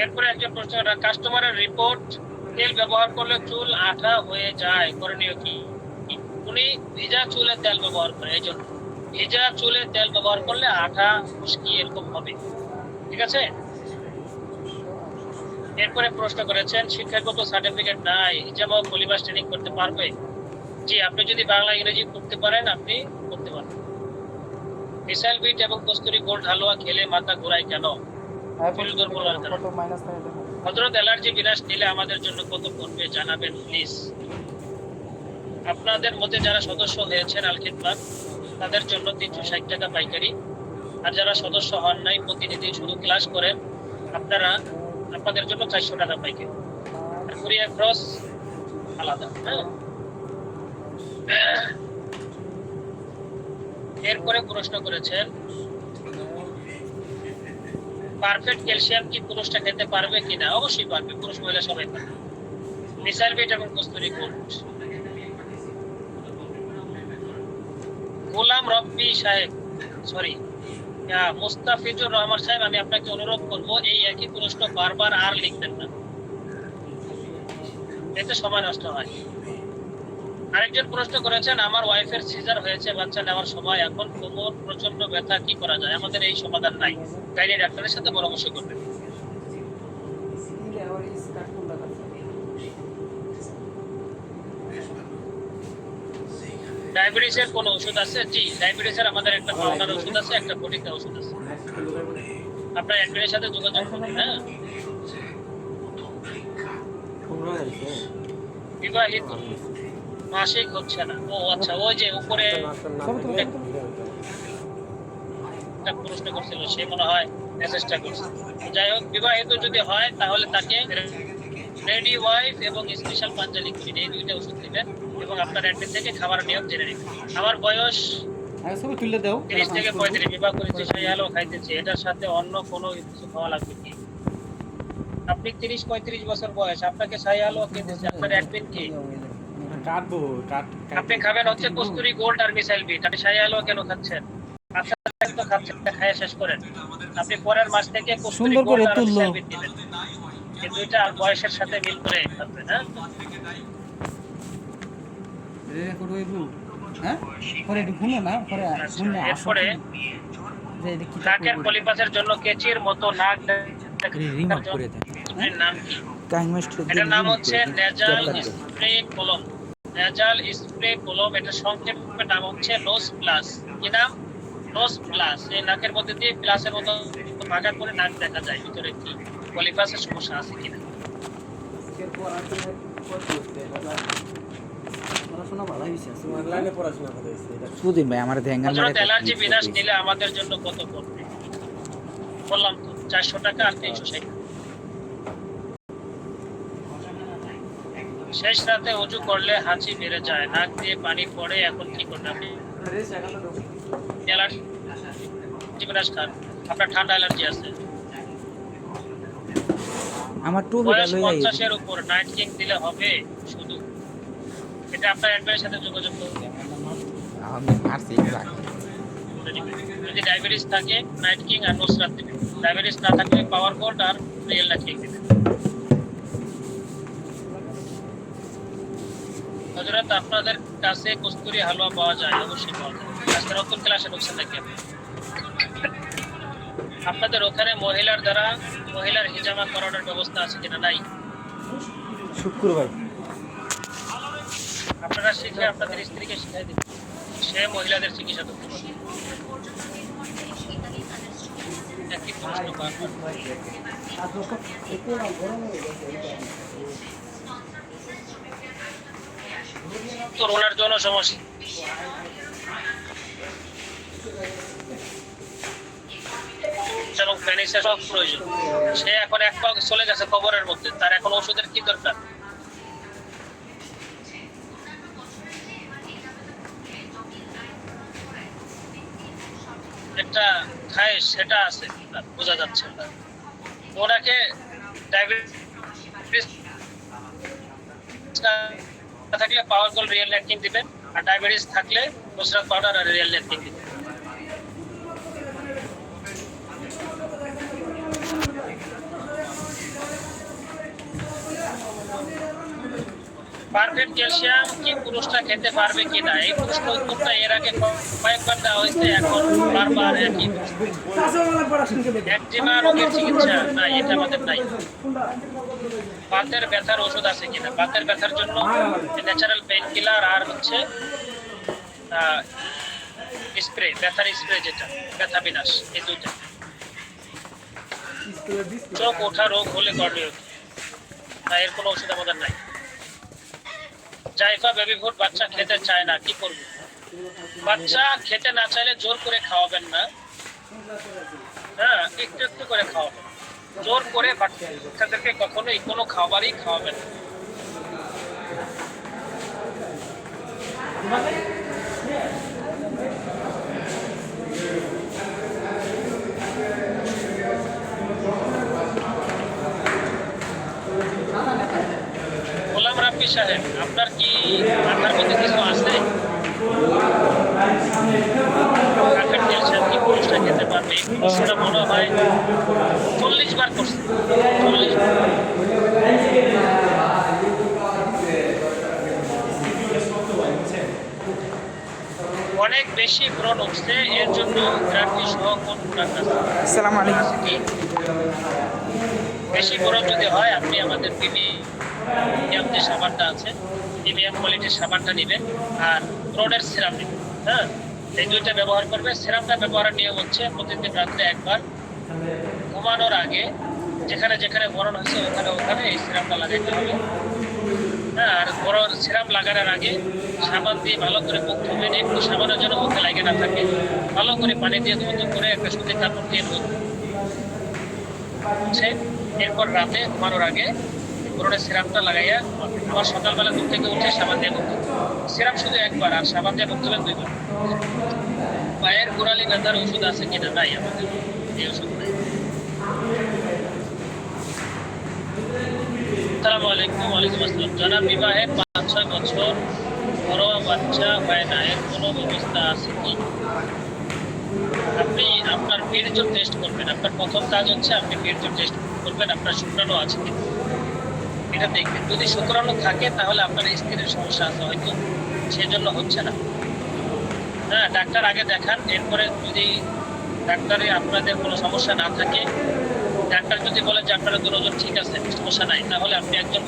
এরপরে একজন প্রশ্ন, কাস্টমারের রিপোর্ট তেল ব্যবহার করলে চুল আঠা হয়ে যায়, করণীয় কি? উনি ভিজা চুলে তেল ব্যবহার করে, এই জন্য ভিজা চুলে তেল ব্যবহার করলে আঠা খুশকি এরকম হবে, ঠিক আছে? এরপরে প্রশ্ন করেছেন শিক্ষাগত সার্টিফিকেট নাই, হিজাব ও পলিবাস ট্রেনিং করতে পারবে? জি, আপনি যদি বাংলা ইংরেজি করতে পারেন আপনি করতে পারবেন। মিসাইল বিট এবং কস্তুরি গোল্ড হালুয়া খেলে মাথা ঘোরায় কেন? শরীর দুর্বল হওয়ার কারণে। হযরত অ্যালার্জি বিনাশ নিলে আমাদের জন্য কত পড়বে জানাবেন প্লিজ। আপনাদের মধ্যে যারা সদস্য হয়েছেন আল খিদমাত তাদের জন্য 360 টাকা পাইকারি, আর যারা সদস্য হন নাই প্রতিনিধি শুধু ক্লাস করেন আপনাদের জন্য 400 টাকা পাইকারি, আর কুরিয়ার ক্রস আলাদা, হ্যাঁ? এরপরে প্রশ্ন করেছেন পারফেক্ট ক্যালসিয়াম কি পুরুষটা খেতে পারবে কিনা? অবশ্যই পারবে, পুরুষ মহিলা সবাই পারবে। মিসাইল বিট এবং কস্তুরি গোল্ড। গোলাম রব্বি সাহেব, সরি মুস্তাফিজুর রহমান সাহেব, আমি আপনাকে অনুরোধ করব এই একই প্রশ্ন বারবার আর লিখবেন না, এতে সময় নষ্ট হয়। আরেকজন প্রশ্ন করেছেন আমার ওয়াইফের সিজার হয়েছে বাচ্চা নেওয়ার সময়, এখন কোমর প্রচন্ড ব্যথা, কি করা যায়? আমাদের এই সমাধান নাই, গাইনি ডাক্তারের সাথে পরামর্শ করবেন। ডায়াবেটিসের কোন ওষুধ আছে? জি, ডায়াবেটিসের আমাদের একটা পাউডার ওষুধ আছে, একটা বটিকা ওষুধ আছে, আপনার একজনের সাথে যোগাযোগ করুন। হ্যাঁ, বিবাহিত মাসিক হচ্ছে না, ও আচ্ছা, ওই যে উপরে একটা প্রশ্ন করছিল সে মনে হয় মেসেজটা করছে। যাই হোক, বিবাহিত যদি হয় তাহলে তাকে রেডি ওয়াইফ এবং স্পেশাল পাঞ্জালি কুইন এই 2টা ওষুধ দিবেন এবং আপনার অ্যাডমিট থেকে খাবার নিয়ম জেনে নেবেন। আমার বয়স 30 থেকে 35, বিবাহ করেছি, সেই আলো খাইতেছি, এটার সাথে অন্য কোনো কিছু খাওয়া লাগবে কি? আপনি 30-35 বছর বয়স, আপনাকে সাই আলো খেতেছে, আপনার অ্যাডমিট কি? আপনি খাবেন হচ্ছে কস্তুরি গোল্ড আর মিসাইল বিট, আপনি সাই আলো কেন খাচ্ছেন? আচ্ছা তো খাচ্ছেন, খাইয়া শেষ করেন। আপনি পরের মাস থেকে কস্তুরি গোল্ড আর মিসাইল বিট দিবেন, এই 2টা বয়সের সাথে মিল করে খাবেন। হ্যাঁ, এরপরে নাকের পলিপাসের জন্য কেচির মতো নাক নাম কি? এটার নাম হচ্ছে নেজাল স্প্রে কলম। নেজাল স্প্রে কলম, এটা সংক্ষেপে নাম হচ্ছে নোজ প্লাস। কি নাম? Nose plus. এই নাকের মধ্যে দিয়ে প্লাসের মতো ভাগা করে নাক দেখা যায়, ভিতরে কি পলিপাসের সমস্যা আছে কিনা। অ্যালার্জি বিনাশ নিলে আমাদের জন্য কত পড়বে? বললাম তো 400 টাকা আর 360 টাকা। শেষ রাতে অজু করলে হাঁচি বেড়ে যায়, নাক দিয়ে পানি পড়ে, এখন কি করতে আপনি অ্যালার্জি খান, আপনার ঠান্ডা অ্যালার্জি আছে। আমার টু বয়স ভিটা লই আই 50-এর উপর নাইট কিং দিলে হবে শুধু? এটা আপনার অ্যাডভাইসের সাথে যোগাযোগ করতে আমি মারছি এগুলা যদি ডায়াবেটিস থাকে নাইট কিং আর নুসরাত দিবেন, ডায়াবেটিস না থাকলে পাওয়ার গোল্ড আর রিয়েল নাইট কিং দিবেন। হযরত আপনাদের কাছে কস্তুরি হালুয়া পাওয়া যায়? অবশ্যই পাওয়া যায়। আজকে নতুন ক্লাসে ঢুকছেন নাকি আপনি? আপনাদের ওখানে মহিলার হিজামা করানোর ব্যবস্থা আছে কিনা? নাই। শুক্রবার আপনারা শিখে আপনাদের স্ত্রীকে শিখাই দিন, সে মহিলাদের চিকিৎসা করতে পারে। একই প্রশ্ন বারবার। করোনার জন্য সমস্যা এবং প্যানিসের সব প্রয়োজন। সে এখন এক পা চলে গেছে কবরের মধ্যে, তার এখন ওষুধের কি দরকার? একটা খায় সেটা আছে, বোঝা যাচ্ছে না। ওনাকে ডায়াবেটিস থাকলে পাওয়ার গোল্ড রিয়েল নেট কিং দিবেন, আর ডায়াবেটিস থাকলে নুসরাত পাউডার আর রিয়েল নেট কিং দিবেন। পারফেক্ট ক্যালসিয়াম কি পুরুষরা খেতে পারবে কিনা, এই প্রশ্ন উত্তরটা এর আগে কয়েকবার দেওয়া হয়েছে, এখন বারবার একই। একজিমা রোগের চিকিৎসা নাই, এটা আমাদের নাই। বাতের ব্যথার ওষুধ আছে কিনা? বাতের ব্যথার জন্য ন্যাচারাল পেইন কিলার আর হচ্ছে স্প্রে, ব্যথার স্প্রে যেটা ব্যথা বিনাশ, এই দুইটা। চোখ ওঠা রোগ হলে কর্নিয়, না এর কোনো ওষুধ আমাদের নাই। জাইফা বেবি ফুড বাচ্চা খেতে চায় না, কি করব? বাচ্চা খেতে না চাইলে জোর করে খাওয়াবেন না, হ্যাঁ একটু একটু করে খাওয়াবেন। জোর করে বাচ্চাদেরকে কখনোই কোনো খাবারই খাওয়াবেন না। গোলাম রাব্বি সাহেব, আপনার কি মাথার মধ্যে কিছু আছে? কাঠের ক্যালসিয়াম কি পুরুষরা খেতে পারবে? এই প্রশ্নটা মনে হয় 40 বার করছে। 40 বার। অনেক বেশি ব্রণ উঠছে, এর জন্য গ্রাফি সহ কোন প্রোডাক্ট আছে? আসসালামু আলাইকুম। আছে কি? বেশি ব্রণ যদি হয় আপনি আমাদের প্রিমিয়াম যে সাবানটা আছে, প্রিমিয়াম কোয়ালিটির সাবানটা নেবেন আর ব্রণের সিরাম নেবেন। হ্যাঁ, এই দুইটা ব্যবহার করবে। সিরামটা ব্যবহারের নিয়ম হচ্ছে প্রতিদিন রাত্রে একবার ঘুমানোর আগে যেখানে যেখানে ব্রণ হয়েছে ওখানে এই সিরামটা লাগাইতে হবে। হ্যাঁ, আর ব্রণ সিরাম লাগানোর আগে সাবান দিয়ে ভালো করে মুখ ধুবেন, একটু সাবানের জন্য মুখে লাগে না থাকে, ভালো করে পানি দিয়ে ধুতে করে একটা সুতির কাপড় দিয়ে ধুচ্ছে। এরপর রাতে ঘুমানোর আগে ব্রণের সিরামটা লাগাইয়া আবার সকালবেলা ঘুম থেকে উঠে সাবান দিয়ে মুখ ধুবেন। সিরাম শুধু একবার, আর সাবান দিয়ে মুখ ধুবেন 2 বার। পায়ের গোড়ালি ব্যথার ওষুধ আছে কিনা? নাই, আমাদের এই ওষুধ নাই। আসসালামু আলাইকুম। ওয়ালাইকুম আসসালাম। যারা বিবাহের 5-6 বছর ঘরোয়া বাচ্চা হয় না, এর কোনো ব্যবস্থা আছে কি? আপনি আপনার বীর্য টেস্ট করবেন। আপনার প্রথম কাজ হচ্ছে আপনি বীর্য টেস্ট করবেন, আপনার শুক্রাণু আছে কিনা এটা দেখবেন। যদি শুক্রাণু থাকে তাহলে আপনার স্ত্রীর সমস্যা আছে, হয়তো সেজন্য হচ্ছে না। হ্যাঁ, ডাক্তার আগে দেখান, এরপরে যদি ডাক্তারে আপনাদের কোনো সমস্যা না থাকে, ডাক্তার যদি বলে যে আপনারা দুজন ঠিক আছে, সমস্যা নাই, তাহলে আপনি একজন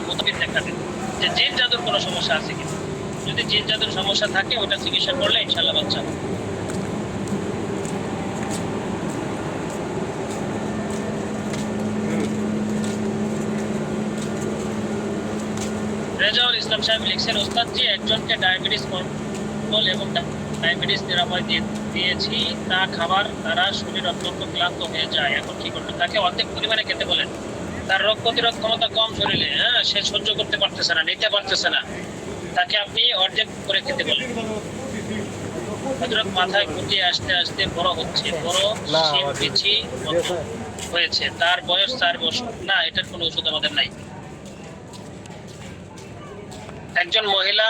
মোতাবিদ দেখাবেন যে জিন জাদুর কোনো সমস্যা আছে কিনা। যদি জিন জাদুর সমস্যা থাকে ওটা চিকিৎসা করলে ইনশাল্লাহ বাচ্চা হবে। রেজাউল ইসলাম সাহেব লিখছেন, ওস্তাদ জি একজনকে ডায়াবেটিস কন্ট্রোল এবং ডায়াবেটিস নিরাময় দিয়েছি, তা খাবার দ্বারা শরীর অত্যন্ত ক্লান্ত হয়ে যায়, এখন কি করবেন? তাকে অর্ধেক পরিমাণে খেতে বলেন, তার রোগ প্রতিরোধ ক্ষমতা কম শরীরে, হ্যাঁ, সে সহ্য করতে পারতেছে না, নিতে পারতেছে না, তাকে আপনি অর্ধেক করে খেতে বলেন। হযরত মাথায় গুটিয়ে আস্তে আস্তে বড় হচ্ছে, বড় শিম বিচি মতো হয়েছে, তার বয়স 4 বছর। না, এটার কোনো ওষুধ আমাদের নাই। একজন মহিলা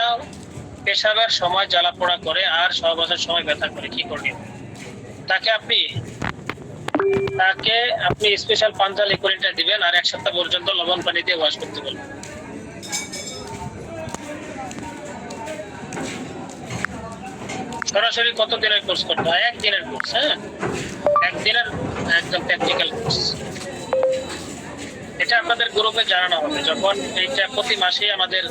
পেশাবের সময় জ্বালা পোড়া করে আর সহবাসের সময় ব্যথা করে, কি করবেন? তাকে আপনি স্পেশাল পাঞ্জা লিকুইডটা দিবেন আর 1 সপ্তাহ পর্যন্ত লবণ পানি দিয়ে ওয়াশ করতে বলবেন। সরাসরি কত দিনের কোর্স করতে হয়? 1 দিনের কোর্স, হ্যাঁ, 1 দিনের একদম প্র্যাকটিক্যাল কোর্স। এটা আপনাদের গ্রুপে জানানো হবে যখন এটা প্রতি মাসে আমাদের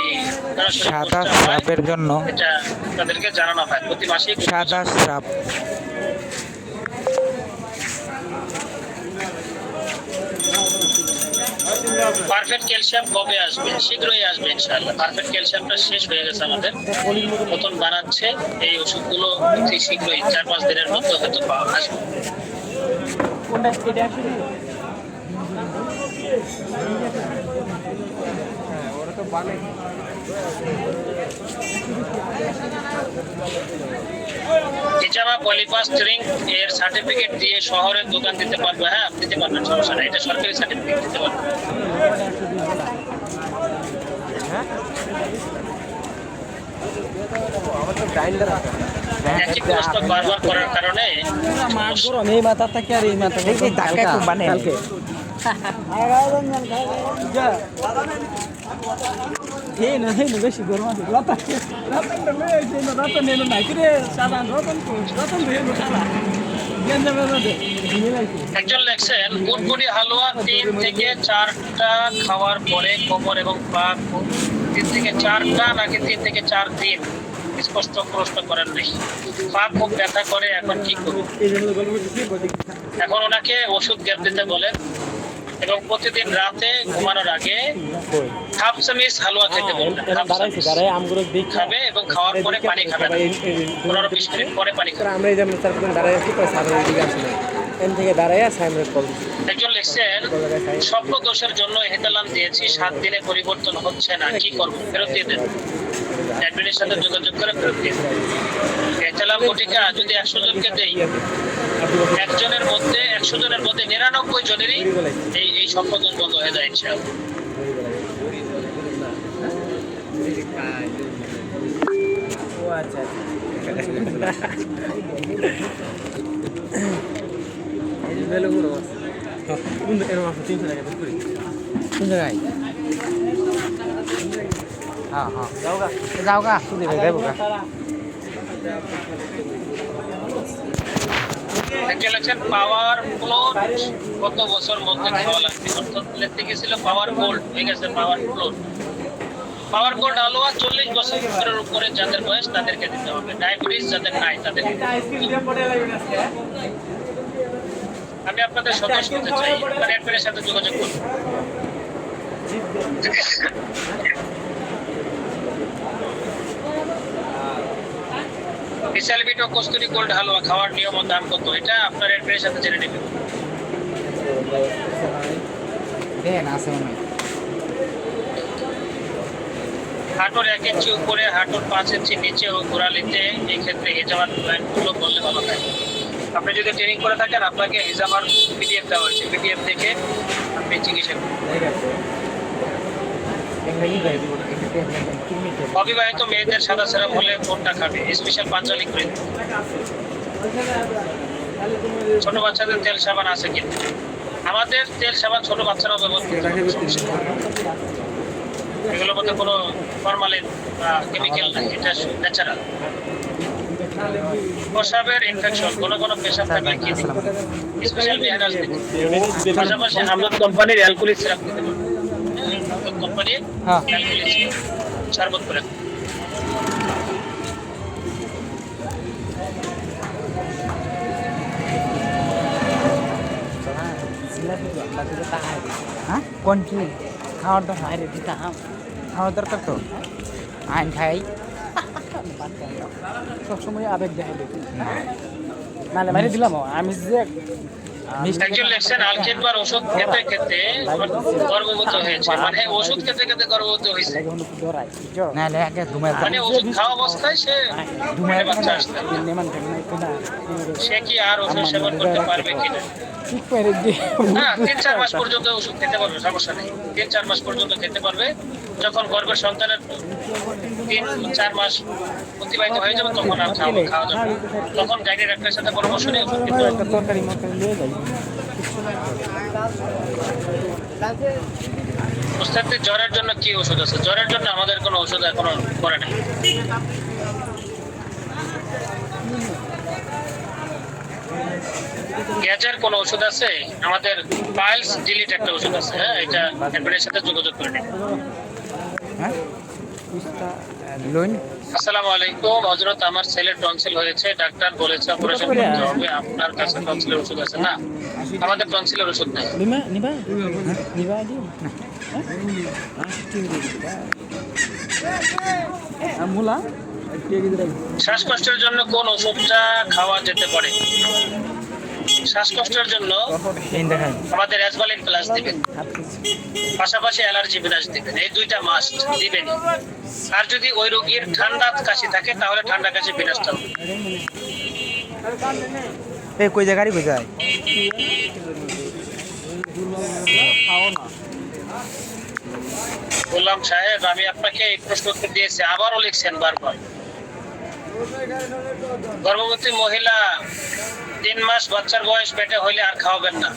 এই সরাসরি সাদা কোর্সটা হয়, স্রাবের জন্য এটা আপনাদেরকে জানানো হয় প্রতি মাসে। সাদা স্রাব পারফেক্ট ক্যালসিয়াম কবে আসবে? শীঘ্রই আসবে ইনশাআল্লাহ। পারফেক্ট ক্যালসিয়ামটা শেষ হয়ে গেছে আমাদের, নতুন বানাচ্ছে। এই ওষুধগুলো অতি শীঘ্রই 4-5 দিনের মধ্যে হয়তো পাওয়া আসবে। কোনটা এটা আসলে হ্যাঁ ওরা তো বানাই হিজামা পলিপাস্টারিং এর সার্টিফিকেট দিয়ে শহরের দোকান দিতে পারবে। হ্যাঁ, দিতে পারবেন, সমস্যা নাই, এটা সরকারি সার্টিফিকেট দিতে পারবেন। আমার তো গ্রাইন্ডার আছে একই প্রশ্ন বারবার করার কারণে এই মাথা থেকে আর এই মাথা থেকে ধাক্কা খুব বানে। কালকে এই না বেশি গরম আছে রতন নেন নাই রে সাদা রতন ধরে খালা গেন্দা বেজে একজন লেখছেন গুড়গুড়ি হালুয়া 3 থেকে 4টা খাওয়ার পরে কোমর এবং পা 3 থেকে 4টা নাকি 3 থেকে 4 দিন স্পষ্ট প্রশ্ন করেন নাই। পা খুব ব্যথা করে, এখন কি করব? এখন ওনাকে ওষুধ গ্যাপ দিতে বলেন এবং প্রতিদিন রাতে ঘুমানোর আগে হাফ চামচ হালুয়া খেতে বলবেন। হাফ চামচ খাবে এবং খাওয়ার পরে পানি খাবে না। 15-20 মিনিট পরে পানি খাবে। আমরা এই যেমন তারপরে দাঁড়ায় আছি পরে সামনের দিকে আসলে এখান থেকে দাঁড়ায় সামনে কল একজন লিখছেন স্বপ্ন দোষের জন্য হেতালাম দিয়েছি, 7 দিনে পরিবর্তন হচ্ছে না, কি করব? ফেরত দিয়ে দেন। অ্যাডমিনের সাথে যোগাযোগ করে ফেরত দিয়ে দেন। হেতালাম বটিকা যদি 100 জনকে দেই, 1 জনের মধ্যে 100 জনের মধ্যে 99 জনেরই এই স্বপ্ন দোষ বন্ধ হয়ে যায় ইনশাআল্লাহ। ও আচ্ছা এই যে বেলো গুলো আছে কোন এরকম আছে 300 টাকা বিক্রি কোন জায়গায়? হ্যাঁ হ্যাঁ যাওগা শুধু যাইব গা। একজন লেখছেন পাওয়ার ফ্লোর কত বছর মধ্যে খাওয়া লাগবে? অর্থাৎ লিখতে গেছিল পাওয়ার গোল্ড, হয়ে গেছে পাওয়ার ফ্লোর। পাওয়ার গোল্ড হালুয়া 40 বছরের উপরে যাদের বয়স তাদেরকে দিতে হবে, ডায়াবেটিস যাদের নাই তাদের। আমি আপনাদের সদস্য হতে চাই, আপনার অ্যাডমিনের সাথে যোগাযোগ করুন। স্পেশালিটি ও কস্তুরি গোল্ড হালুয়া খাওয়ার নিয়ম ও দাম কত? এটা আপনার অ্যাডমিনের সাথে জেনে নেবেন। দেন আছে মনে হয়। হাঁটুর 1 ইঞ্চি উপরে, হাঁটুর 5 ইঞ্চি নিচে ও গোড়ালিতে, এই ক্ষেত্রে হিজামার প্ল্যানগুলো বললে ভালো হয়। আপনি যদি ট্রেনিং করে থাকেন আপনাকে হিজামার পিডিএফ দেওয়া হয়েছে, পিডিএফ দেখে আপনি চিকিৎসা করুন। অবিবাহিত মেয়েদের সাদা সেরাম হলে কোনটা খাবে? স্পেশাল পাঞ্জালি করে দিন। ছোট বাচ্চাদের তেল সাবান আছে কিন্তু আমাদের তেল সাবান ছোট বাচ্চারাও ব্যবহার করতে পারে, এগুলোর মধ্যে কোনো ফরমালিন বা কেমিক্যাল নাই, এটা ন্যাচারাল। প্রসাবের ইনফেকশন, কোনো পেশাব থাকলে কি দিন? স্পেশাল মেহারাজ দিন। পাশাপাশি আমদাদ কোম্পানির অ্যালকোহলিক সিরাপ দিতে পারেন। আমদাদ কোম্পানির অ্যালকোহলিক সিরাপ শরবত করে। হ্যাঁ কোনটি খাওয়ার দরকার? আরে দিতাম খাওয়ার দরকার তো আইন খাই সবসময় আবেগ দেখাই দেখি নাহলে মারি দিলাম আমি যে একজন লেখছেন আলকেনবার ওষুধ খেতে খেতে গর্ভবতী হয়েছে, মানে ওষুধ খেতে খেতে গর্ভবতী হয়েছে, নাহলে আগে ঘুমাই মানে ওষুধ খাওয়া অবস্থায় সে ঘুমাই বাচ্চা আসতে সে কি আর ওষুধ সেবন করতে পারবে কিনা? না, 3-4 মাস পর্যন্ত ওষুধ খেতে পারবে, সমস্যা নেই। 3-4 মাস পর্যন্ত খেতে পারবে। যখন গর্ভের সন্তানের 3-4 মাস অতিবাহিত হয়ে যাবে তখন আর খাওয়া যাবে না। তখন গাইনি ডাক্তারের সাথে পরামর্শ নিয়ে ওষুধ খেতে হবে। তরকারি মরকারি লিয়ে যাই প্রস্তাবিত জ্বরের জন্য কি ওষুধ আছে? জ্বরের জন্য আমাদের কোনো ওষুধ এখনো করে নাই। গ্যাজের কোনো ওষুধ আছে? আমাদের পাইলস ডিলিট একটা ওষুধ আছে, হ্যাঁ, এটা অ্যাডমিনের সাথে যোগাযোগ করে নিন। হ্যাঁ লোন আসসালামু আলাইকুম হযরত, আমার ছেলের টনসিল হয়েছে, ডাক্তার বলেছে অপারেশন করতে হবে। আপনার কাছে টনসিলের ওষুধ আছে? না, আমাদের টনসিলের ওষুধ নেই। নিবা নিবা নিবা দি না মুলা শ্বাসকষ্টের জন্য কোন ওষুধটা খাওয়া যেতে পারে? শ্বাসকষ্টের জন্য আমাদের অ্যাসভালিন প্লাস দিবেন, পাশাপাশি অ্যালার্জি বিনাশ দিবেন, এই দুইটা মাস্ট দিবেন। আর যদি ওই রোগীর ঠান্ডা কাশি থাকে তাহলে ঠান্ডা কাশি বিনাশটা হবে। এই কই জায়গায় কই যায় বললাম সাহেব, আমি আপনাকে এই প্রশ্ন উত্তর দিয়েছি, আবারও লিখছেন বারবার। গর্ভবতী মহিলা 3 মাস বাচ্চার বয়স পেটে হইলে আর খাওয়াবেন না,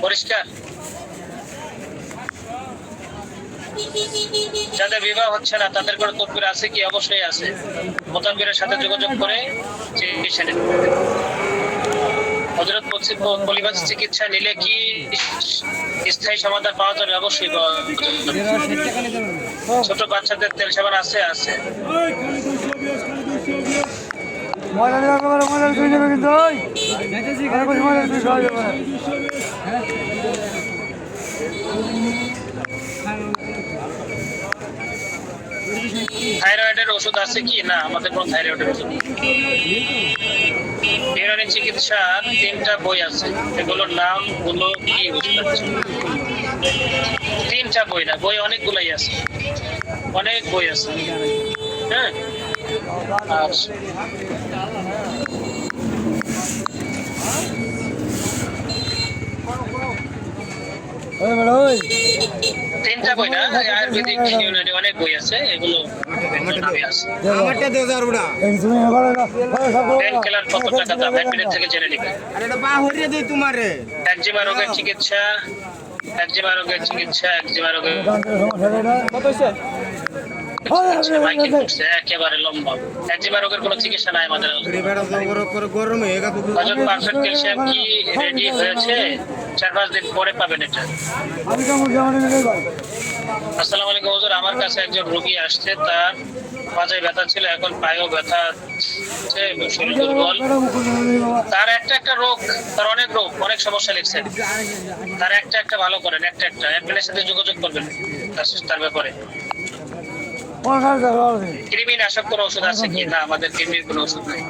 পরিষ্কার। যাদের বিবাহ হচ্ছে না তাদের কোনো তদবির আছে কি? অবশ্যই আছে। মোতাবিরের সাথে যোগাযোগ করে চিকিৎসা নিতে হবে। হযরত পলিবাস চিকিৎসা নিলে কি স্থায়ী সমাধান পাওয়া যাবে? অবশ্যই পাওয়া যাবে। ছোট বাচ্চাদের তেল সাবান আছে? আছে। থাইরয়েডের ওষুধ আছে কি? না, আমাদের কোনো থাইরয়েডের ওষুধ নেই। ইউনানি চিকিৎসার 3টা বই আছে, এগুলোর নাম গুলো কি বুঝতে পারছি? 3টা বই না, বই অনেকগুলোই আছে, অনেক বই আছে। হ্যাঁ, আচ্ছা। তিনটা বই না, আয়ুর্বেদিক ইউনানি অনেক বই আছে, এগুলো পেনকিলার কত টাকা দাম অ্যাডমিনের থেকে জেনে নিবেন। একজিমা রোগের চিকিৎসা, একজিমা রোগের চিকিৎসা, একজিমা রোগের মাইকেল করছে একেবারে লম্বা। একজিমা রোগের কোনো চিকিৎসা নাই আমাদের। পারফেক্ট ক্যালসিয়াম কি রেডি হয়েছে? 4-5 দিন পরে পাবেন এটা। আসসালামু আলাইকুম হুজুর, আমার কাছে একজন রোগী আসছে, তার মাজায় ব্যথা ছিল, এখন পায়েও ব্যথা, শরীর দুর্বল। তার একটা রোগ, তার অনেক রোগ, অনেক সমস্যা লিখছেন। তার একটা ভালো করেন, একটা অ্যাডমিনের সাথে যোগাযোগ করবেন তার ব্যাপারে। কৃমিনাশক কোনো ওষুধ আছে কি? না, আমাদের কৃমির কোনো ওষুধ নেই।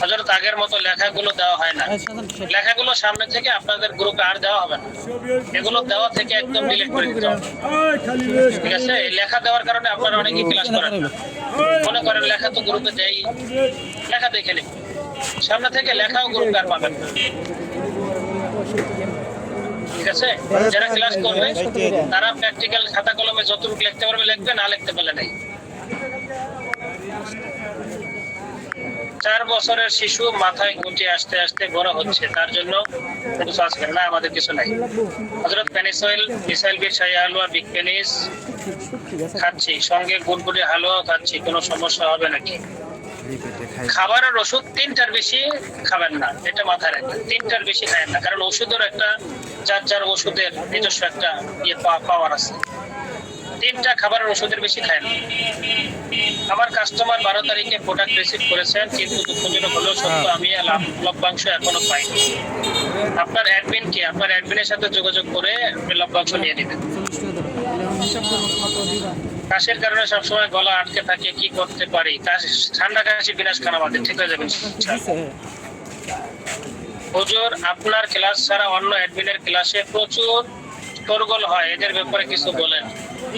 হযরত আগের মতো লেখাগুলো দেওয়া হয় না, লেখাগুলো সামনে থেকে আপনাদের গ্রুপে আর দেওয়া হবে না, এগুলো দেওয়া থেকে একদম ডিলিট করে দিতে হবে, ঠিক আছে? এই লেখা দেওয়ার কারণে আপনারা অনেকেই ক্লাস করেন না, মনে করেন লেখা তো গ্রুপে দেই, লেখা দেখে নিন, সামনে থেকে লেখাও গ্রুপে আর পাবেন না, ঠিক আছে? যারা ক্লাস করবে তারা প্র্যাকটিক্যাল খাতা কলমে যতটুকু লিখতে পারবে লিখবে, না লিখতে পারলে নাই। 4 বছরের শিশু মাথায় গুটিয়ে আস্তে আস্তে বড় হচ্ছে, তার জন্য কিছু আসবে না, আমাদের কিছু নাই। হযরত পেনিসিল, মিসাইল বিট শাহী হালুয়া, বিগ পেনিস খাচ্ছি, সঙ্গে গুড়গুড়ি হালুয়াও খাচ্ছি, কোনো সমস্যা হবে নাকি? খাবারের ওষুধ 3টার বেশি খাবেন না, এটা মাথায় রাখবেন। 3টার বেশি খাবেন না, কারণ ওষুধের একটা যার ওষুধের নিজস্ব একটা পাওয়ার আছে। 3টা খাবারের ওষুধের বেশি খায় না। আমার কাস্টমার 12 তারিখে প্রোডাক্ট রিসিভ করেছেন, কিন্তু দুঃখজনক হলেও সত্য আমি লভ্যাংশ এখনো পাইনি। আপনার অ্যাডমিন কি? আপনার অ্যাডমিনের সাথে যোগাযোগ করে লভ্যাংশ নিয়ে নেবেন। কাশির কারণে সবসময় গলা আটকে থাকে, কি করতে পারি? ঠান্ডা কাশি বিনাশ খান আমাদের, ঠিক হয়ে যাবেন। হুজুর আপনার ক্লাস ছাড়া অন্য অ্যাডমিনের ক্লাসে প্রচুর শোরগোল হয়, এদের ব্যাপারে কিছু বলেন।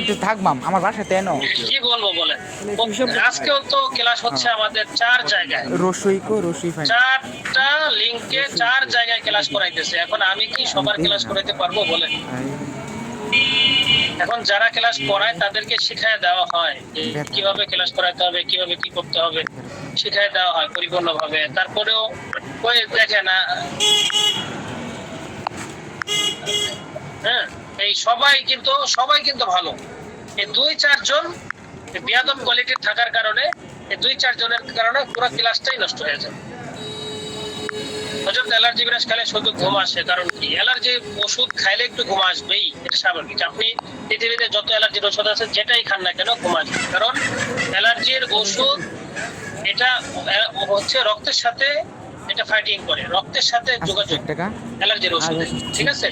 একটু থাক মাম, আমার বাসাতে এনো। কি বলবো বলেন, আজকেও তো ক্লাস হচ্ছে আমাদের 4 জায়গায়, রসুই ফাইন। 4টা লিংকে 4 জায়গায় ক্লাস করাইতেছে। এখন আমি কি সবার ক্লাস করাইতে পারবো বলেন? এখন যারা ক্লাস করায় তাদেরকে শিখায় দেওয়া হয় যে কিভাবে ক্লাস করাতে হবে, কিভাবে কি করতে হবে, শিখায় দেওয়া হয় পরিপূর্ণভাবে। তারপরেও ওই দেখে না, হ্যাঁ, এই সবাই কিন্তু ভালো। এই 2-4 জন বিয়াদব কোয়ালিটির থাকার কারণে, এই 2-4 জনের কারণে পুরো ক্লাসটাই নষ্ট হয়ে যায়। হযরত অ্যালার্জি বিরাজ খেলে শুধু ঘুম আসে, কারণ কি? অ্যালার্জি ওষুধ খাইলে একটু ঘুম আসবেই, এটা স্বাভাবিক। আপনি পৃথিবীতে যত অ্যালার্জির ওষুধ আছে যেটাই খান না কেন ঘুম আসবে, কারণ অ্যালার্জির ওষুধ এটা হচ্ছে রক্তের সাথে, এটা ফাইটিং করে, রক্তের সাথে যোগাযোগ অ্যালার্জির ওষুধ, ঠিক আছে?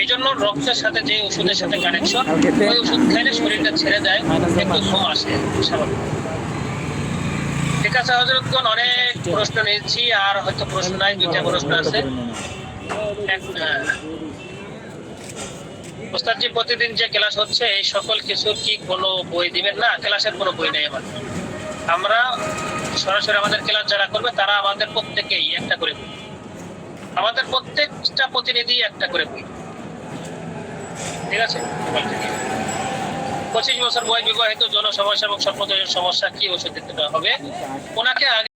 এই জন্য রক্তের সাথে যে ওষুধের সাথে কানেকশন, ওই ওষুধ খাইলে শরীরটা ছেড়ে দেয়, একটু ঘুম আসে, স্বাভাবিক। ঠিক আছে হযরতগণ, অনেক প্রশ্ন নিয়েছি, আর হয়তো প্রশ্ন নাই, 2টা প্রশ্ন আছে। ওস্তাদজি প্রতিদিন যে ক্লাস হচ্ছে এই সকল কিছুর কি কোনো বই দিবেন? না, ক্লাসের কোনো বই নেই আমার। আমরা সরাসরি আমাদের ক্লাস যারা করবে তারা আমাদের প্রত্যেকেই একটা করে বই, আমাদের প্রত্যেকটা প্রতিনিধি একটা করে বই, ঠিক আছে? 25 বছর বয়স, বিবাহিত, যৌন সমস্যা এবং স্বপ্নদোষের সমস্যা, কি ওষুধ দিতে হবে? ওনাকে আগে